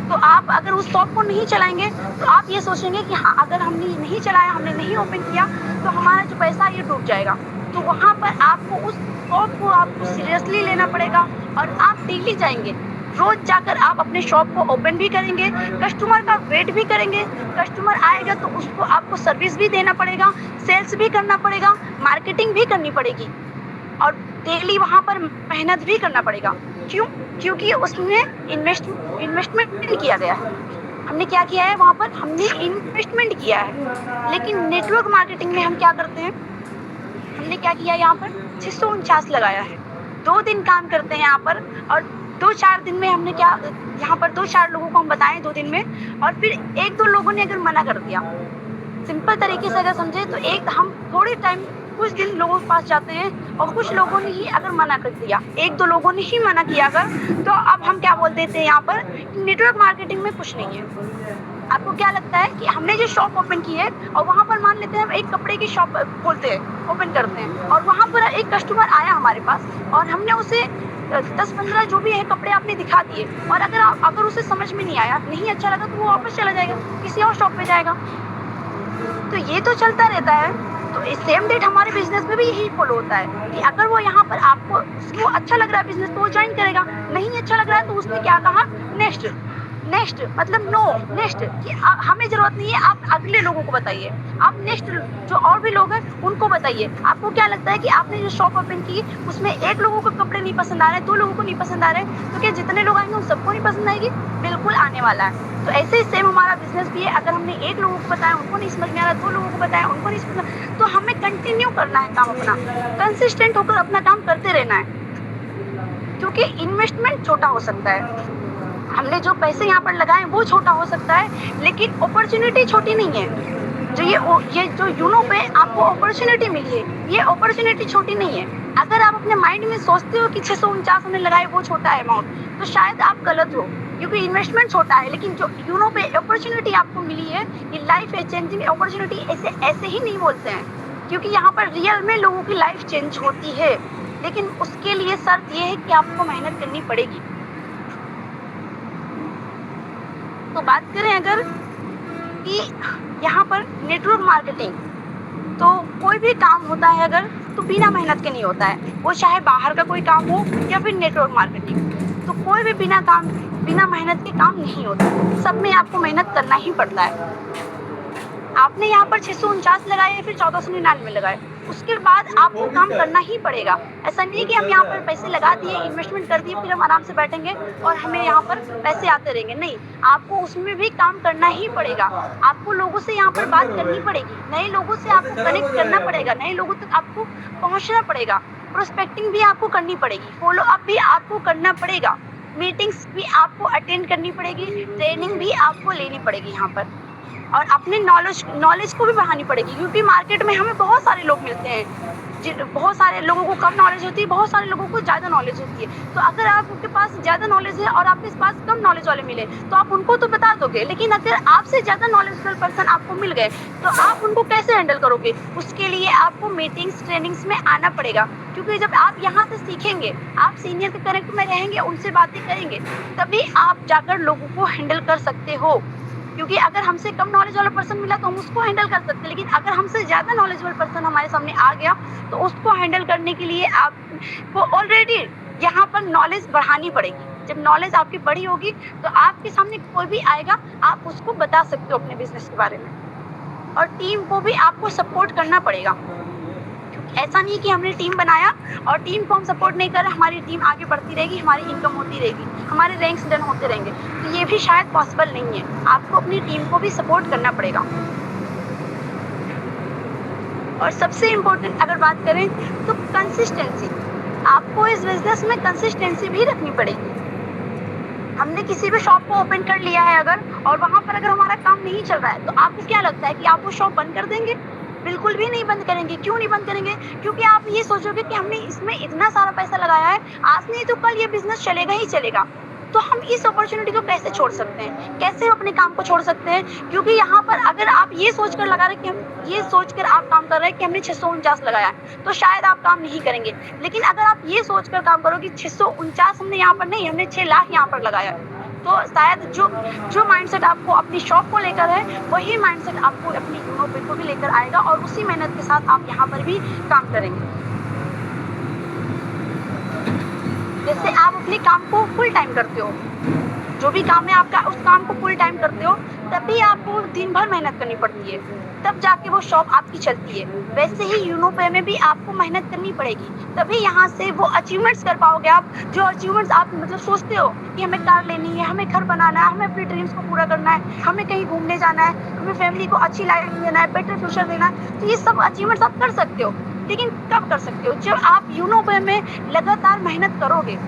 तो आप अगर उस शॉप को नहीं चलाएंगे, तो आप ये सोचेंगे कि हाँ, अगर हमने नहीं चलाया, हमने नहीं ओपन किया, तो हमारा जो पैसा ये डूब जाएगा। तो वहाँ पर आपको उस शॉप को आपको सीरियसली लेना पड़ेगा और आप डेली जाएंगे, रोज जाकर आप अपने शॉप को ओपन भी करेंगे, कस्टमर का वेट भी करेंगे, कस्टमर आएगा तो उसको आपको सर्विस भी देना पड़ेगा, सेल्स भी करना पड़ेगा, मार्केटिंग भी करनी पड़ेगी और डेली वहाँ पर मेहनत भी करना पड़ेगा। क्यों? क्योंकि उसमें इन्वेस्टमेंट किया गया है। हमने क्या किया है वहाँ पर? हमने इन्वेस्टमेंट किया है। लेकिन नेटवर्क मार्केटिंग में हम क्या करते हैं? हमने क्या किया, यहाँ पर 649 लगाया है, 2 दिन काम करते हैं यहाँ पर, और 2-4 दिन में हमने क्या, यहाँ पर 2-4 लोगों को हम बताएं 2 दिन में, और फिर 1-2 लोगों ने अगर मना कर दिया, सिंपल तरीके से अगर समझे तो हम थोड़े टाइम, कुछ दिन लोगों के पास जाते हैं और कुछ लोगों ने ही अगर मना कर दिया, 1-2 लोगों ने ही मना किया अगर, तो अब हम क्या बोल देते हैं यहाँ पर, नेटवर्क मार्केटिंग में कुछ नहीं है। आपको क्या लगता है कि हमने जो शॉप ओपन की है और वहाँ पर मान लेते हैं हम एक कपड़े की शॉप खोलते हैं, ओपन करते हैं, और वहाँ पर एक कस्टमर आया हमारे पास और हमने उसे 10-15 जो भी है कपड़े आपने दिखा दिए, और अगर उसे समझ में नहीं आया, नहीं अच्छा लगा, तो वो वापस चला जाएगा, किसी और शॉप पे जाएगा। तो ये तो चलता रहता है। तो इस सेम डेट हमारे बिजनेस में भी यही फॉलो होता है कि अगर वो यहाँ पर उसको अच्छा लग रहा है बिजनेस, तो वो ज्वाइन करेगा, नहीं अच्छा लग रहा है तो उसने क्या कहा, नेक्स्ट मतलब नो नेक्स्ट, कि हमें जरूरत नहीं है, आप अगले लोगों को बताइए, आप नेक्स्ट जो और भी लोग हैं उनको बताइए। आपको क्या लगता है कि आपने जो शॉप ओपन की उसमें 1 लोगों को कपड़े नहीं पसंद आ रहे, 2 लोगों को नहीं पसंद आ रहे, तो क्या जितने लोग आएंगे उन सबको नहीं पसंद आएगी? बिल्कुल आने वाला है। तो ऐसे ही सेम हमारा बिजनेस भी है। अगर हमने 1 लोगों को बताया, उनको नहीं समझ में आ रहा, 2 लोगों को बताया, उनको नहीं समझ में, तो हमें कंटिन्यू करना है काम अपना, कंसिस्टेंट होकर अपना काम करते रहना है। क्योंकि इन्वेस्टमेंट छोटा हो सकता है, हमने जो पैसे यहाँ पर लगाए वो छोटा हो सकता है, लेकिन अपॉर्चुनिटी छोटी नहीं है। जो ये जो यूनो पे आपको अपॉर्चुनिटी मिली है, ये अपॉर्चुनिटी छोटी नहीं है। अगर आप अपने माइंड में सोचते हो कि 649 हमने लगाए वो छोटा है अमाउंट, तो शायद आप गलत हो, क्योंकि इन्वेस्टमेंट छोटा है। लेकिन जो यूनो पे अपॉर्चुनिटी आपको मिली है, ये लाइफ चेंजिंग अपॉर्चुनिटी ऐसे ही नहीं बोलते हैं, क्योंकि यहाँ पर रियल में लोगों की लाइफ चेंज होती है। लेकिन उसके लिए शर्त ये है कि आपको मेहनत करनी पड़ेगी। तो बात करें अगर कि यहाँ पर नेटवर्क मार्केटिंग, तो कोई भी काम होता है अगर, तो तो बिना मेहनत के नहीं होता है, वो चाहे बाहर का कोई काम हो या फिर नेटवर्क मार्केटिंग। तो कोई भी बिना मेहनत के काम नहीं होता, सब में आपको मेहनत करना ही पड़ता है। आपने यहाँ पर 649 लगाए या फिर 1499 लगाए, उसके बाद आपको काम करना ही पड़ेगा। ऐसा नहीं कि हम यहाँ पर पैसे लगा दिए, इन्वेस्टमेंट कर दिए, फिर हम आराम से बैठेंगे और हमें यहाँ पर पैसे आते रहेंगे। नहीं, आपको उसमें भी काम करना ही पड़ेगा। आपको लोगों से यहाँ पर बात करनी पड़ेगी, नए लोगों से आपको कनेक्ट करना पड़ेगा, नए लोगों तक आपको पहुँचना पड़ेगा, प्रोस्पेक्टिंग भी आपको करनी पड़ेगी, फॉलो अप भी आपको करना पड़ेगा, मीटिंग्स भी आपको अटेंड करनी पड़ेगी, ट्रेनिंग भी आपको लेनी पड़ेगी यहाँ पर, और अपने नॉलेज को भी बढ़ानी पड़ेगी। क्योंकि मार्केट में हमें बहुत सारे लोग मिलते हैं, बहुत सारे लोगों को कम नॉलेज होती है, बहुत सारे लोगों को ज़्यादा नॉलेज होती है। तो अगर आपके पास ज़्यादा नॉलेज है और आपके पास कम नॉलेज वाले मिले तो आप उनको तो बता दोगे, लेकिन अगर आपसे ज़्यादा नॉलेजेबल पर्सन आपको मिल गए तो आप उनको कैसे हैंडल करोगे? उसके लिए आपको मीटिंग्स ट्रेनिंग्स में आना पड़ेगा। क्योंकि जब आप यहाँ से सीखेंगे, आप सीनियर के कनेक्ट में रहेंगे, उनसे बातें करेंगे, तभी आप जाकर लोगों को हैंडल कर सकते हो। क्योंकि अगर हमसे कम नॉलेज वाला पर्सन मिला तो हम उसको हैंडल कर सकते हैं, लेकिन अगर हमसे ज़्यादा नॉलेजेबल पर्सन हमारे सामने आ गया तो उसको हैंडल करने के लिए आपको ऑलरेडी यहाँ पर नॉलेज बढ़ानी पड़ेगी। जब नॉलेज आपकी बड़ी होगी तो आपके सामने कोई भी आएगा, आप उसको बता सकते हो अपने बिजनेस के बारे में। और टीम को भी आपको सपोर्ट करना पड़ेगा। ऐसा नहीं कि हमने टीम बनाया और टीम को हम सपोर्ट नहीं कर रहे, हमारी टीम आगे बढ़ती रहेगी, हमारी इनकम होती रहेगी, हमारे रैंक्स डन होते रहेंगे, तो ये भी शायद पॉसिबल नहीं है। आपको अपनी टीम को भी सपोर्ट करना पड़ेगा। और सबसे इम्पोर्टेंट अगर बात करें तो कंसिस्टेंसी, आपको इस बिजनेस में कंसिस्टेंसी भी रखनी पड़ेगी। हमने किसी भी शॉप को ओपन कर लिया है अगर, और वहाँ पर अगर हमारा काम नहीं चल रहा है, तो आपको क्या लगता है कि आप वो शॉप बंद कर देंगे? बिल्कुल भी नहीं बंद करेंगे। क्यों नहीं बंद करेंगे? क्योंकि आप ये सोचोगे कि हमने इसमें इतना सारा पैसा लगाया है, आज नहीं तो कल ये बिजनेस चलेगा ही चलेगा। तो हम इस अपॉर्चुनिटी को कैसे छोड़ सकते हैं? कैसे अपने काम को छोड़ सकते हैं? क्योंकि यहाँ पर अगर आप ये सोचकर लगा रहे कि हम ये सोचकर आप काम कर रहे हैं कि हमने 649 लगाया है, तो शायद आप काम नहीं करेंगे। लेकिन अगर आप ये सोचकर काम करो कि 649 हमने यहाँ पर नहीं, हमने 6 लाख यहाँ पर लगाया है, तो शायद जो माइंडसेट आपको अपनी शॉप को लेकर है, वही माइंडसेट आपको अपनी यूनोपे को भी लेकर आएगा, और उसी मेहनत के साथ आप यहाँ पर भी काम करेंगे। जैसे आप अपने काम को फुल टाइम करते हो, जो भी काम है आपका, उस काम को फुल टाइम करते हो, तभी आपको दिन भर मेहनत करनी पड़ती है, तब जाके वो शॉप आपकी चलती है। वैसे ही यूनोपे में भी आपको मेहनत करनी पड़ेगी, तभी यहाँ से वो अचीवमेंट्स कर पाओगे आप। जो अचीवमेंट्स आप मतलब सोचते हो कि हमें कार लेनी है, हमें घर बनाना है, हमें अपने ड्रीम्स को पूरा करना है, हमें कहीं घूमने जाना है, हमें फैमिली को अच्छी लाइफ देना है, बेटर फ्यूचर देना है, तो ये सब अचीवमेंट्स आप कर सकते हो। लेकिन कब कर सकते हो? जब आप यूनोपे में लगातार मेहनत करोगे।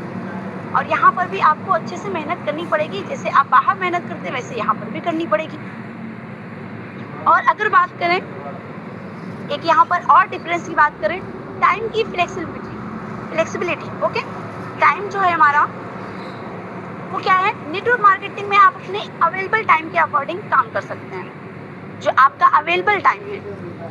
और यहाँ पर भी आपको अच्छे से मेहनत करनी पड़ेगी, जैसे आप बाहर मेहनत करते हैं वैसे यहाँ पर भी करनी पड़ेगी। और अगर बात करें एक यहाँ पर और डिफरेंस की बात करें, टाइम की फ्लेक्सिबिलिटी। ओके, टाइम जो है हमारा वो क्या है? नेटवर्क मार्केटिंग में आप अपने अवेलेबल टाइम के अकॉर्डिंग काम कर सकते हैं। जो आपका अवेलेबल टाइम है,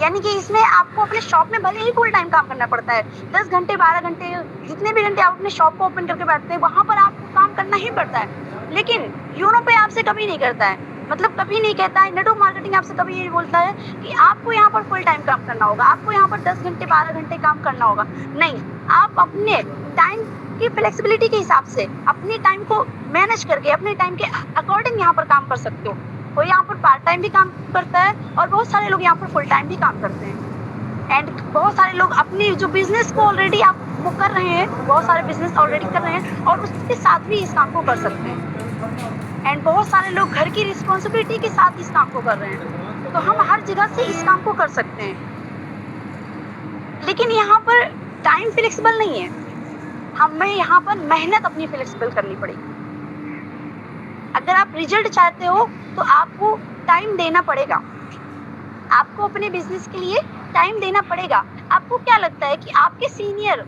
यानी कि इसमें आपको अपने शॉप में भले ही फुल टाइम काम करना पड़ता है, 10 घंटे 12 घंटे, जितने भी घंटे आप अपने शॉप को ओपन करके बैठते हैं, वहाँ पर आपको काम करना ही पड़ता है। लेकिन यूनोपे आपसे कभी नहीं करता है, मतलब कभी नहीं कहता है, नेटवर्क मार्केटिंग आपसे कभी ये बोलता है कि आपको यहाँ पर फुल टाइम काम करना होगा, आपको यहाँ पर 10 घंटे 12 घंटे काम करना होगा। नहीं, आप अपने टाइम की फ्लेक्सिबिलिटी के हिसाब से अपने टाइम को मैनेज करके अपने टाइम के अकॉर्डिंग यहाँ पर काम कर सकते हो। कोई यहाँ पर पार्ट टाइम भी काम करता है और बहुत सारे लोग यहाँ पर फुल टाइम भी काम करते हैं। एंड बहुत सारे लोग अपनी जो बिजनेस को ऑलरेडी आप वो कर रहे हैं, बहुत सारे बिजनेस ऑलरेडी कर रहे हैं और उसके साथ भी इस काम को कर सकते हैं। एंड बहुत सारे लोग घर की रिस्पॉन्सिबिलिटी के साथ इस काम को कर रहे हैं। तो हम हर जगह से इस काम को कर सकते हैं, लेकिन यहाँ पर टाइम फ्लेक्सिबल नहीं है, हमें यहाँ पर मेहनत अपनी फ्लेक्सिबल करनी पड़ेगी। अगर आप रिजल्ट चाहते हो तो आपको टाइम देना पड़ेगा, आपको अपने बिजनेस के लिए टाइम देना पड़ेगा। आपको क्या लगता है कि आपके सीनियर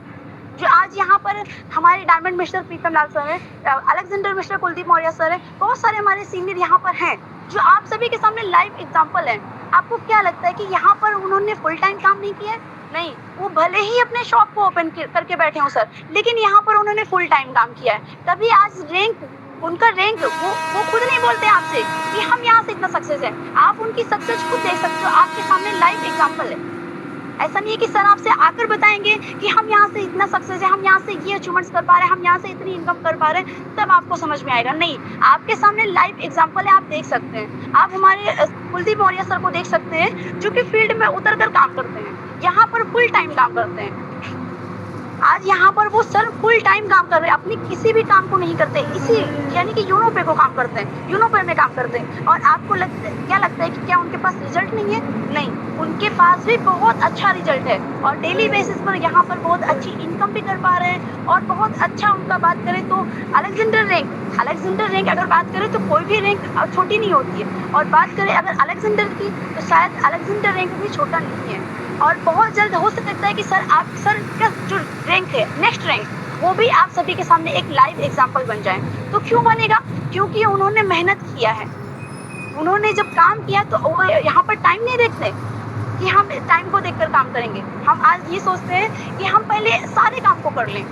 जो आज यहाँ पर हमारे डायमंड मिस्टर प्रीतम लाल सर है, Alexander mister Kuldeep Maurya sir है, बहुत सारे हमारे सीनियर यहाँ पर हैं जो आप सभी के सामने लाइव एग्जाम्पल हैं। आपको क्या लगता है कि यहाँ पर उन्होंने फुल टाइम काम नहीं किया? नहीं, वो भले ही अपने शॉप को ओपन करके बैठे हों सर, लेकिन यहाँ पर उन्होंने फुल टाइम काम किया है, तभी आज उनका रैंक वो खुद नहीं बोलते आपसे कि हम यहाँ से इतना सक्सेस है। आप उनकी सक्सेस खुद देख सकते हो, आपके सामने लाइव एग्जांपल है। ऐसा नहीं है कि सर आपसे आकर बताएंगे कि हम यहाँ से इतना सक्सेस है, हम यहाँ से ये अचीवमेंट्स कर पा रहे हैं, हम यहाँ से इतनी इनकम कर पा रहे हैं, तब आपको समझ में आएगा। नहीं, आपके सामने लाइव एग्जांपल है, आप देख सकते हैं। आप हमारे कुलदीप मौर्य सर को देख सकते हैं जो कि फील्ड में उतर कर काम करते हैं, यहाँ पर फुल टाइम काम करते हैं। आज यहाँ पर वो सर फुल टाइम काम कर रहे हैं, अपनी किसी भी काम को नहीं करते, इसी यानी कि यूनोपे को काम करते हैं, यूनोपे में काम करते हैं। और आपको क्या लगता है कि क्या उनके पास रिजल्ट नहीं है? नहीं, उनके पास भी बहुत अच्छा रिजल्ट है और डेली बेसिस पर यहाँ पर बहुत अच्छी इनकम भी कर पा रहे हैं। और बहुत अच्छा उनका बात करें तो अलेक्जेंडर रैंक अगर बात करें तो कोई भी रैंक छोटी नहीं होती है। और बात करें अगर अलेक्जेंडर की तो शायद अलेक्जेंडर रैंक भी छोटा नहीं है। और बहुत जल्द हो सकता है कि सर का जो रैंक है, नेक्स्ट रैंक, वो भी आप सभी के सामने एक लाइव एग्जांपल बन जाए। तो क्यों बनेगा? क्योंकि उन्होंने मेहनत किया है। उन्होंने जब काम किया तो वो यहाँ पर टाइम नहीं देखते कि हम टाइम को देखकर काम करेंगे। हम आज ये सोचते हैं कि हम पहले सारे काम को कर लें।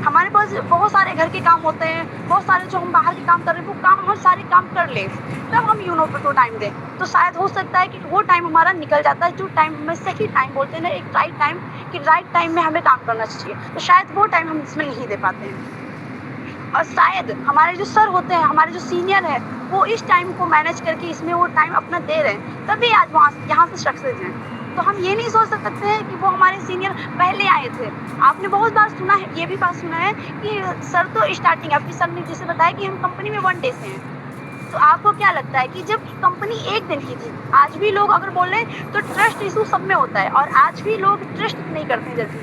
हमारे पास बहुत सारे घर के काम होते हैं, बहुत सारे जो हम बाहर के काम कर रहे हैं वो काम हम सारे काम कर लें, तब हम यूनोपे को टाइम दें। तो शायद हो सकता है कि वो टाइम हमारा निकल जाता है, जो टाइम में सही टाइम बोलते हैं ना, एक राइट टाइम, कि राइट टाइम में हमें काम करना चाहिए, तो शायद वो टाइम हम इसमें नहीं दे पाते हैं। और शायद हमारे जो सर होते हैं, हमारे जो सीनियर है, वो इस टाइम को मैनेज करके इसमें वो टाइम अपना दे रहे हैं, तभी आज यहाँ से सक्सेस हैं। तो हम ये नहीं सोच सकते हैं कि वो हमारे सीनियर पहले आए थे। आपने बहुत बार सुना है, ये भी बात सुना है कि सर तो स्टार्टिंग, आपकी सर ने जैसे बताया कि हम कंपनी में 1 डे से हैं। तो आपको क्या लगता है कि जब कंपनी 1 दिन की थी, आज भी लोग अगर बोल रहे हैं तो ट्रस्ट इशू सब में होता है, और आज भी लोग ट्रस्ट नहीं करते जल्दी।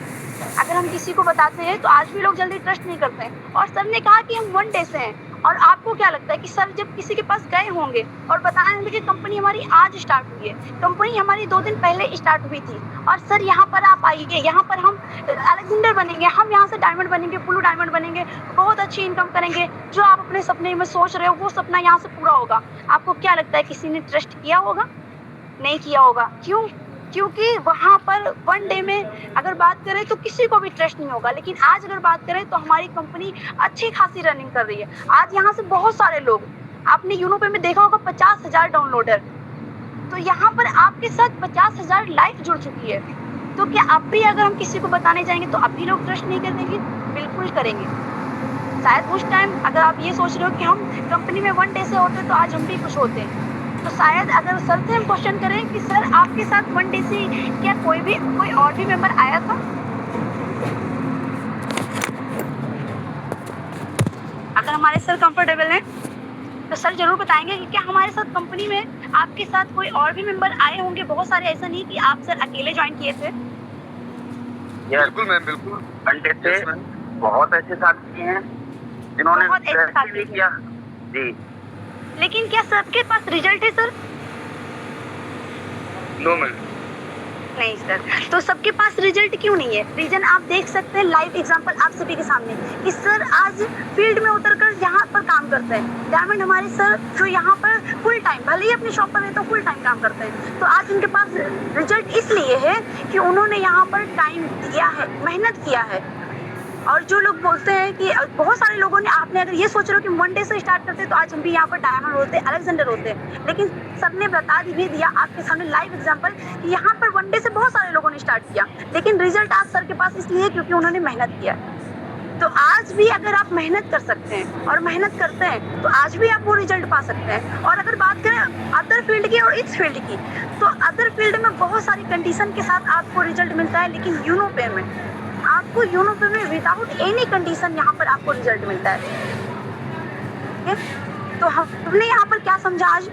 अगर हम किसी को बताते हैं तो आज भी लोग जल्दी ट्रस्ट नहीं करते हैं। और सर ने कहा कि हम 1 डे से हैं। और आपको क्या लगता है कि सर जब किसी के पास गए होंगे और बताए होंगे कि कंपनी हमारी आज स्टार्ट हुई है, कंपनी हमारी 2 दिन पहले स्टार्ट हुई थी, और सर यहाँ पर आप आइए, यहाँ पर हम अलेक्जेंडर बनेंगे, हम यहाँ से डायमंड बनेंगे, ब्लू डायमंड बनेंगे, बहुत अच्छी इनकम करेंगे, जो आप अपने सपने में सोच रहे हो वो सपना यहाँ से पूरा होगा। आपको क्या लगता है किसी ने ट्रस्ट किया होगा? नहीं किया होगा। क्यों? क्योंकि वहाँ पर 1 डे में अगर बात करें तो किसी को भी ट्रस्ट नहीं होगा। लेकिन आज अगर बात करें तो हमारी कंपनी अच्छी खासी रनिंग कर रही है। आज यहाँ से बहुत सारे लोग, आपने यूनोपे में देखा होगा 50,000 डाउनलोडर, तो यहाँ पर आपके साथ 50,000 लाइफ जुड़ चुकी है। तो क्या अब भी अगर हम किसी को बताने जाएंगे तो अब भी लोग ट्रस्ट नहीं करेंगे? बिल्कुल करेंगे। शायद उस टाइम अगर आप ये सोच रहे हो कि हम कंपनी में 1 डे से होते तो आज हम भी कुछ होते हैं, तो शायद अगर सर से हम क्वेश्चन करें कि सर आपके साथ 1 डे से क्या कोई और भी मेंबर आया था? अगर हमारे सर कंफर्टेबल हैं तो सर जरूर बताएंगे कि क्या हमारे साथ कंपनी में आपके साथ कोई और भी मेंबर आए होंगे। बहुत सारे, ऐसा नहीं कि आप सर अकेले ज्वाइन किए थे। बिल्कुल मैम, बिल्कुल। 1 डे से बहुत ऐसे साथी हैं जिन्होंने बहुत ऐसे साथी भी किया जी। लेकिन क्या सबके पास रिजल्ट है सर? No ma'am. नहीं सर। तो सबके पास रिजल्ट क्यों नहीं है? रीजन आप देख सकते हैं, लाइव एग्जांपल आप सभी के सामने, कि सर आज फील्ड में उतरकर यहाँ पर काम करते हैं। डायमंड हमारे सर जो यहाँ पर फुल टाइम, भले ही अपनी शॉप पर है तो फुल टाइम काम करते हैं। तो आज उनके पास रिजल्ट इसलिए है कि उन्होंने यहाँ पर टाइम दिया है, मेहनत किया है। और जो लोग बोलते हैं कि बहुत सारे लोगों ने, आपने अगर ये सोच रहे हो कि 1 डे से स्टार्ट करते तो आज हम भी यहाँ पर डायमंड होते, अलेक्जेंडर होते, लेकिन सबने बता भी दिया आपके सामने लाइव एग्जांपल कि यहाँ पर 1 डे से बहुत सारे लोगों ने स्टार्ट किया, लेकिन रिजल्ट आज सर के पास इसलिए क्योंकि उन्होंने मेहनत किया। तो आज भी अगर आप मेहनत कर सकते हैं और मेहनत करते हैं तो आज भी आप वो रिजल्ट पा सकते हैं। और अगर बात करें अदर फील्ड की और इस फील्ड की, तो अदर फील्ड में बहुत सारी कंडीशन के साथ आपको रिजल्ट मिलता है, लेकिन यूनोपे में आपको यूनोपे में विदाउट एनी कंडीशन यहाँ पर आपको रिजल्ट मिलता है। तो हमने यहाँ पर क्या समझा आज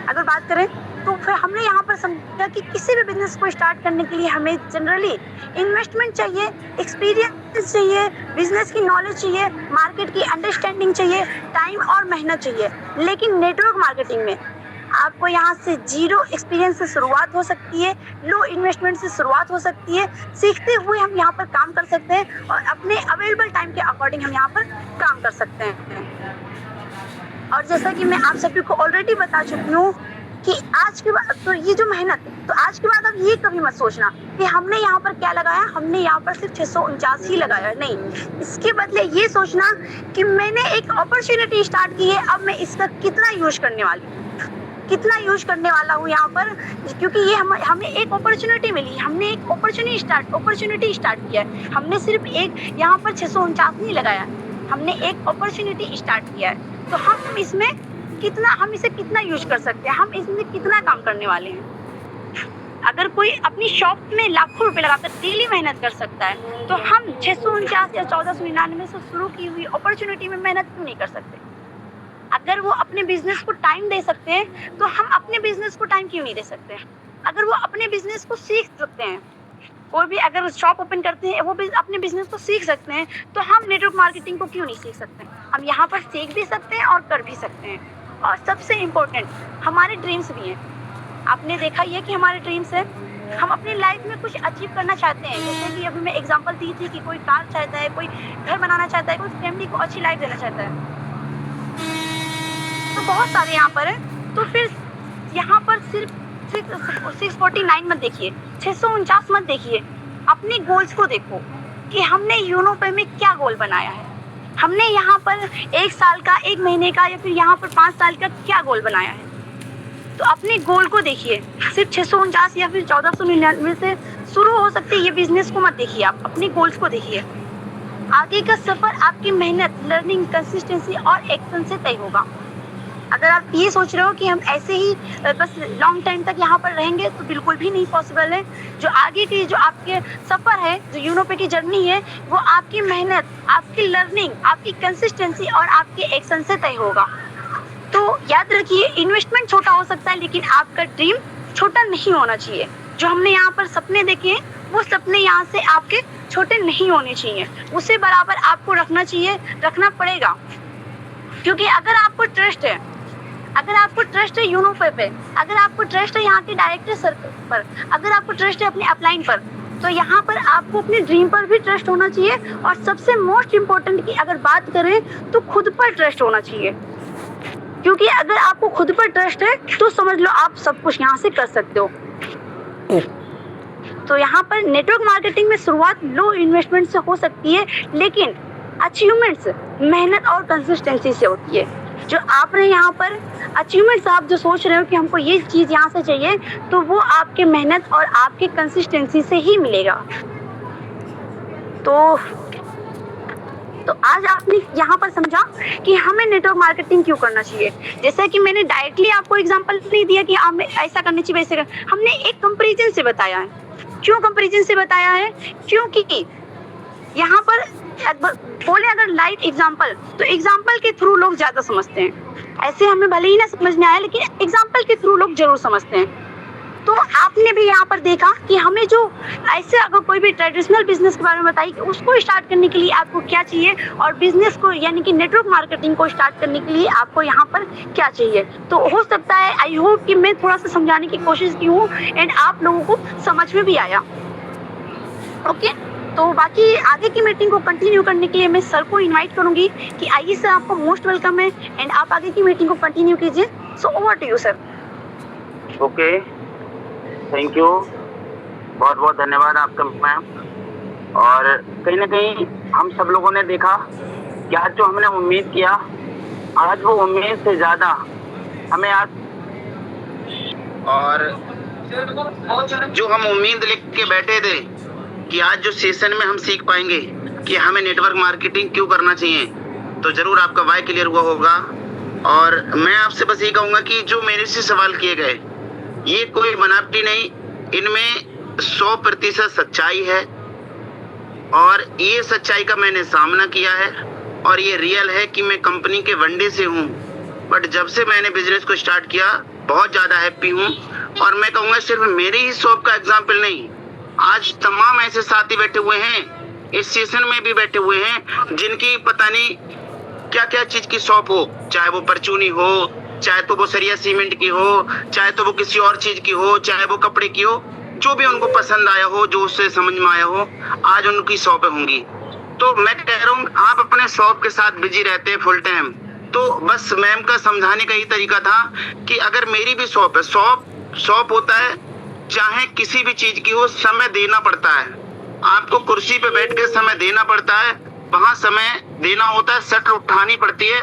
अगर बात करें तो फिर हमने यहाँ पर समझा कि किसी भी बिजनेस को स्टार्ट करने के लिए हमें जनरली इन्वेस्टमेंट चाहिए, एक्सपीरियंस चाहिए, बिजनेस की नॉलेज चाहिए, मार्केट की अंडरस्टैंडिंग चाहिए, टाइम और मेहनत चाहिए। लेकिन नेटवर्क मार्केटिंग में आपको यहाँ से 0 एक्सपीरियंस से शुरुआत हो सकती है, लो इन्वेस्टमेंट से शुरुआत हो सकती है। सीखते हुए हम यहाँ पर काम कर सकते हैं और अपने अवेलेबल टाइम के अकॉर्डिंग हम यहाँ पर काम कर सकते हैं। और जैसा कि मैं आप सभी को ऑलरेडी बता चुकी हूँ कि आज के बाद तो ये जो मेहनत, तो आज के बाद अब ये कभी मत सोचना कि हमने यहाँ पर क्या लगाया, हमने यहाँ पर सिर्फ 649 ही लगाया। नहीं, इसके बदले ये सोचना कि मैंने एक अपॉर्चुनिटी स्टार्ट की है, अब मैं इसका कितना यूज करने वाली हूँ। कितना यूज करने वाला हूँ यहाँ पर, क्योंकि ये हमें एक अपॉर्चुनिटी मिली, हमने एक अपॉर्चुनिटी स्टार्ट किया है। हमने सिर्फ एक यहाँ पर 649 नहीं लगाया, हमने एक अपॉर्चुनिटी स्टार्ट किया है। तो हम इसे कितना यूज कर सकते हैं, हम इसमें कितना काम करने वाले हैं। अगर कोई अपनी शॉप में लाखों रुपए लगाकर डेली मेहनत कर सकता है, तो हम 649 या 1499 से शुरू की हुई अपॉर्चुनिटी में मेहनत क्यों नहीं कर सकते। अगर वो अपने बिजनेस को टाइम दे सकते हैं, तो हम अपने बिजनेस को टाइम क्यों नहीं दे सकते। अगर वो अपने बिजनेस को सीख सकते हैं, कोई भी अगर शॉप ओपन करते हैं, वो भी अपने बिजनेस को सीख सकते हैं, तो हम नेटवर्क मार्केटिंग को क्यों नहीं सीख सकते। हम यहाँ पर सीख भी सकते हैं और कर भी सकते हैं। और सबसे इम्पोर्टेंट, हमारे ड्रीम्स भी हैं। आपने देखा ये कि हमारे ड्रीम्स है, हम अपनी लाइफ में कुछ अचीव करना चाहते हैं। जैसे कि अभी मैं एग्जांपल दी थी कि कोई कार चाहता है, कोई घर बनाना चाहता है, कोई फैमिली को अच्छी लाइफ देना चाहता है, तो बहुत सारे यहाँ पर है। तो फिर यहाँ पर सिर्फ 649 मत देखिए, 649 मत देखिए, अपने गोल्स को देखो कि हमने योनो पे में क्या गोल बनाया है। हमने यहाँ पर 1 साल का, 1 महीने का, या फिर यहाँ पर 5 साल का क्या गोल बनाया है। तो अपने गोल को देखिए, सिर्फ 649 या फिर 1499 से शुरू हो सकती है ये बिजनेस को मत देखिए, आप अपने गोल्स को देखिए। आगे का सफर आपकी मेहनत, लर्निंग, कंसिस्टेंसी और एक्शन से तय होगा। अगर आप ये सोच रहे हो कि हम ऐसे ही बस लॉन्ग टाइम तक यहाँ पर रहेंगे, तो बिल्कुल भी नहीं पॉसिबल है। जो आगे की जो आपके सफ़र है, जो योनो पे की जर्नी है, वो आपकी मेहनत, आपकी लर्निंग, आपकी कंसिस्टेंसी और आपके एक्शन से तय होगा। तो याद रखिए, इन्वेस्टमेंट छोटा हो सकता है, लेकिन आपका ड्रीम छोटा नहीं होना चाहिए। जो हमने यहाँ पर सपने देखे हैं, वो सपने यहाँ से आपके छोटे नहीं होने चाहिए, उसे बराबर आपको रखना चाहिए, रखना पड़ेगा। क्योंकि अगर आपको ट्रस्ट है, योनो पे, अगर आपको ट्रस्ट है यहाँ के डायरेक्टर सर पर, अगर आपको ट्रस्ट है अपने अपलाइन पर, तो यहाँ पर आपको अपने ड्रीम पर भी ट्रस्ट होना चाहिए। और सबसे मोस्ट इम्पोर्टेंट की अगर बात करें, तो खुद पर ट्रस्ट होना चाहिए। क्योंकि अगर आपको खुद पर ट्रस्ट है, तो समझ लो आप सब कुछ यहाँ से कर सकते हो। तो यहाँ पर नेटवर्क मार्केटिंग में शुरुआत लो इन्वेस्टमेंट से हो सकती है, लेकिन अचीवमेंट्स मेहनत और कंसिस्टेंसी से होती है। जो आपने यहाँ पर अचीवमेंट्स, आप जो सोच रहे हो कि हमको ये चीज़ यहाँ से चाहिए, तो वो आपके मेहनत और आपके कंसिस्टेंसी से ही मिलेगा। तो आज आपने यहाँ पर समझा कि हमें नेटवर्क मार्केटिंग क्यों करना चाहिए। जैसा कि मैंने डायरेक्टली आपको एग्जांपल नहीं दिया कि आप ऐसा करना चाहिए, वैसे हमने एक कंपैरिजन से बताया है। क्यों कंपैरिजन से बताया है? क्योंकि यहाँ पर बोले अगर लाइव एग्जांपल, तो एग्जांपल के थ्रू लोग ज़्यादा समझते हैं। ऐसे हमें भले ही ना समझ में आया, लेकिन एग्जांपल के थ्रू लोग जरूर समझते हैं। तो आपने भी यहाँ पर देखा कि हमें जो ऐसे अगर कोई भी ट्रेडिशनल बिजनेस के बारे में बताइए कि उसको स्टार्ट करने के लिए आपको क्या चाहिए, और बिजनेस को यानी कि नेटवर्क मार्केटिंग को स्टार्ट करने के लिए आपको यहाँ पर क्या चाहिए। तो हो सकता है, आई होप कि मैं थोड़ा सा समझाने की कोशिश की हूँ एंड आप लोगों को समझ में भी आया। ओके, तो बाकी आगे की मीटिंग को कंटिन्यू करने के लिए मैं सर को इनवाइट करूँगी कि आइए सर, आपको मोस्ट वेलकम है एंड आप आगे की मीटिंग को कंटिन्यू कीजिए। So over to you sir. Okay, thank you, बहुत बहुत धन्यवाद आपका मैम। और कहीं ना कहीं हम सब लोगों ने देखा कि आज जो हमने उम्मीद किया, आज वो उम्मीद से ज़्यादा हमें आज, और जो हम उम्मीद लेके बैठे थे कि आज जो सेशन में हम सीख पाएंगे कि हमें नेटवर्क मार्केटिंग क्यों करना चाहिए, तो ज़रूर आपका वाई क्लियर हुआ होगा। और मैं आपसे बस ये कहूँगा कि जो मेरे से सवाल किए गए, ये कोई बनावटी नहीं, इनमें 100% सच्चाई है। और ये सच्चाई का मैंने सामना किया है, और ये रियल है कि मैं कंपनी के वनडे से हूँ, बट जब से मैंने बिजनेस को स्टार्ट किया बहुत ज़्यादा हैप्पी हूँ। और मैं कहूँगा सिर्फ मेरी ही शॉप का एग्जाम्पल नहीं, आज तमाम ऐसे साथी बैठे हुए हैं, इस सेशन में भी बैठे हुए हैं, जिनकी पता नहीं क्या क्या चीज़ की शॉप हो, चाहे वो परचूनी हो, चाहे तो वो सरिया सीमेंट की हो, चाहे तो वो किसी और चीज़ की हो, चाहे वो कपड़े की हो, जो भी उनको पसंद आया हो, जो उससे समझ में आया हो, आज उनकी शॉपें होंगी। तो मैं कह रहा हूँ, आप अपने शॉप के साथ बिजी रहते हैं फुल टाइम। तो बस मैम का समझाने का ही तरीका था कि अगर मेरी भी शॉप है, शॉप होता है, चाहे किसी भी चीज़ की हो, समय देना पड़ता है। आपको कुर्सी पे बैठ के समय देना पड़ता है, वहाँ समय देना होता है, शटर उठानी पड़ती है।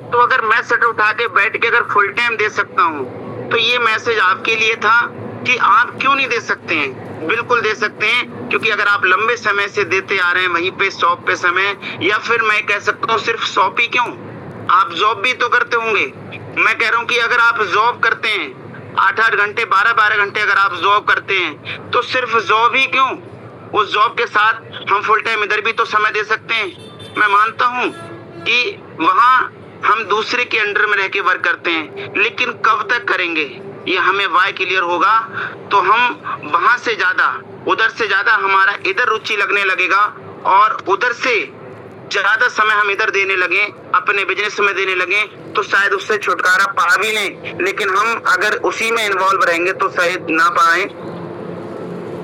तो अगर मैं शटर उठा के बैठ के अगर फुल टाइम दे सकता हूँ, तो ये मैसेज आपके लिए था कि आप क्यों नहीं दे सकते हैं, बिल्कुल दे सकते हैं, क्योंकि अगर आप लंबे समय से देते आ रहे हैं वहीं पे शॉप पे समय, या फिर मैं कह सकता हूँ सिर्फ शॉप ही क्यों, आप जॉब भी तो करते होंगे। मैं कह रहा हूँ कि अगर आप जॉब करते हैं 8-8 घंटे 12-12 घंटे अगर आप जॉब करते हैं तो सिर्फ जॉब ही क्यों, उस जॉब के साथ हम फुल टाइम इधर भी तो समय दे सकते हैं। मैं मानता हूँ कि वहाँ हम दूसरे के अंडर में रह के वर्क करते हैं, लेकिन कब तक करेंगे ये हमें वाई क्लियर होगा तो हम वहां से ज्यादा उधर से ज्यादा हमारा इधर रुचि लगने लगेगा और उधर से ज्यादा समय हम इधर देने लगे, अपने बिजनेस में देने लगे, तो शायद उससे छुटकारा पा भी लें, लेकिन हम अगर उसी में इन्वॉल्व रहेंगे तो शायद ना पाए।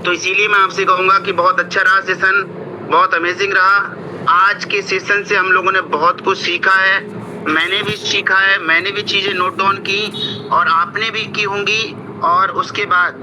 तो इसीलिए मैं आपसे कहूंगा कि बहुत अच्छा रहा सेशन, बहुत अमेजिंग रहा। आज के सेशन से हम लोगों ने बहुत कुछ सीखा है, मैंने भी सीखा है, मैंने भी चीजें नोट डाउन की और आपने भी की होंगी। और उसके बाद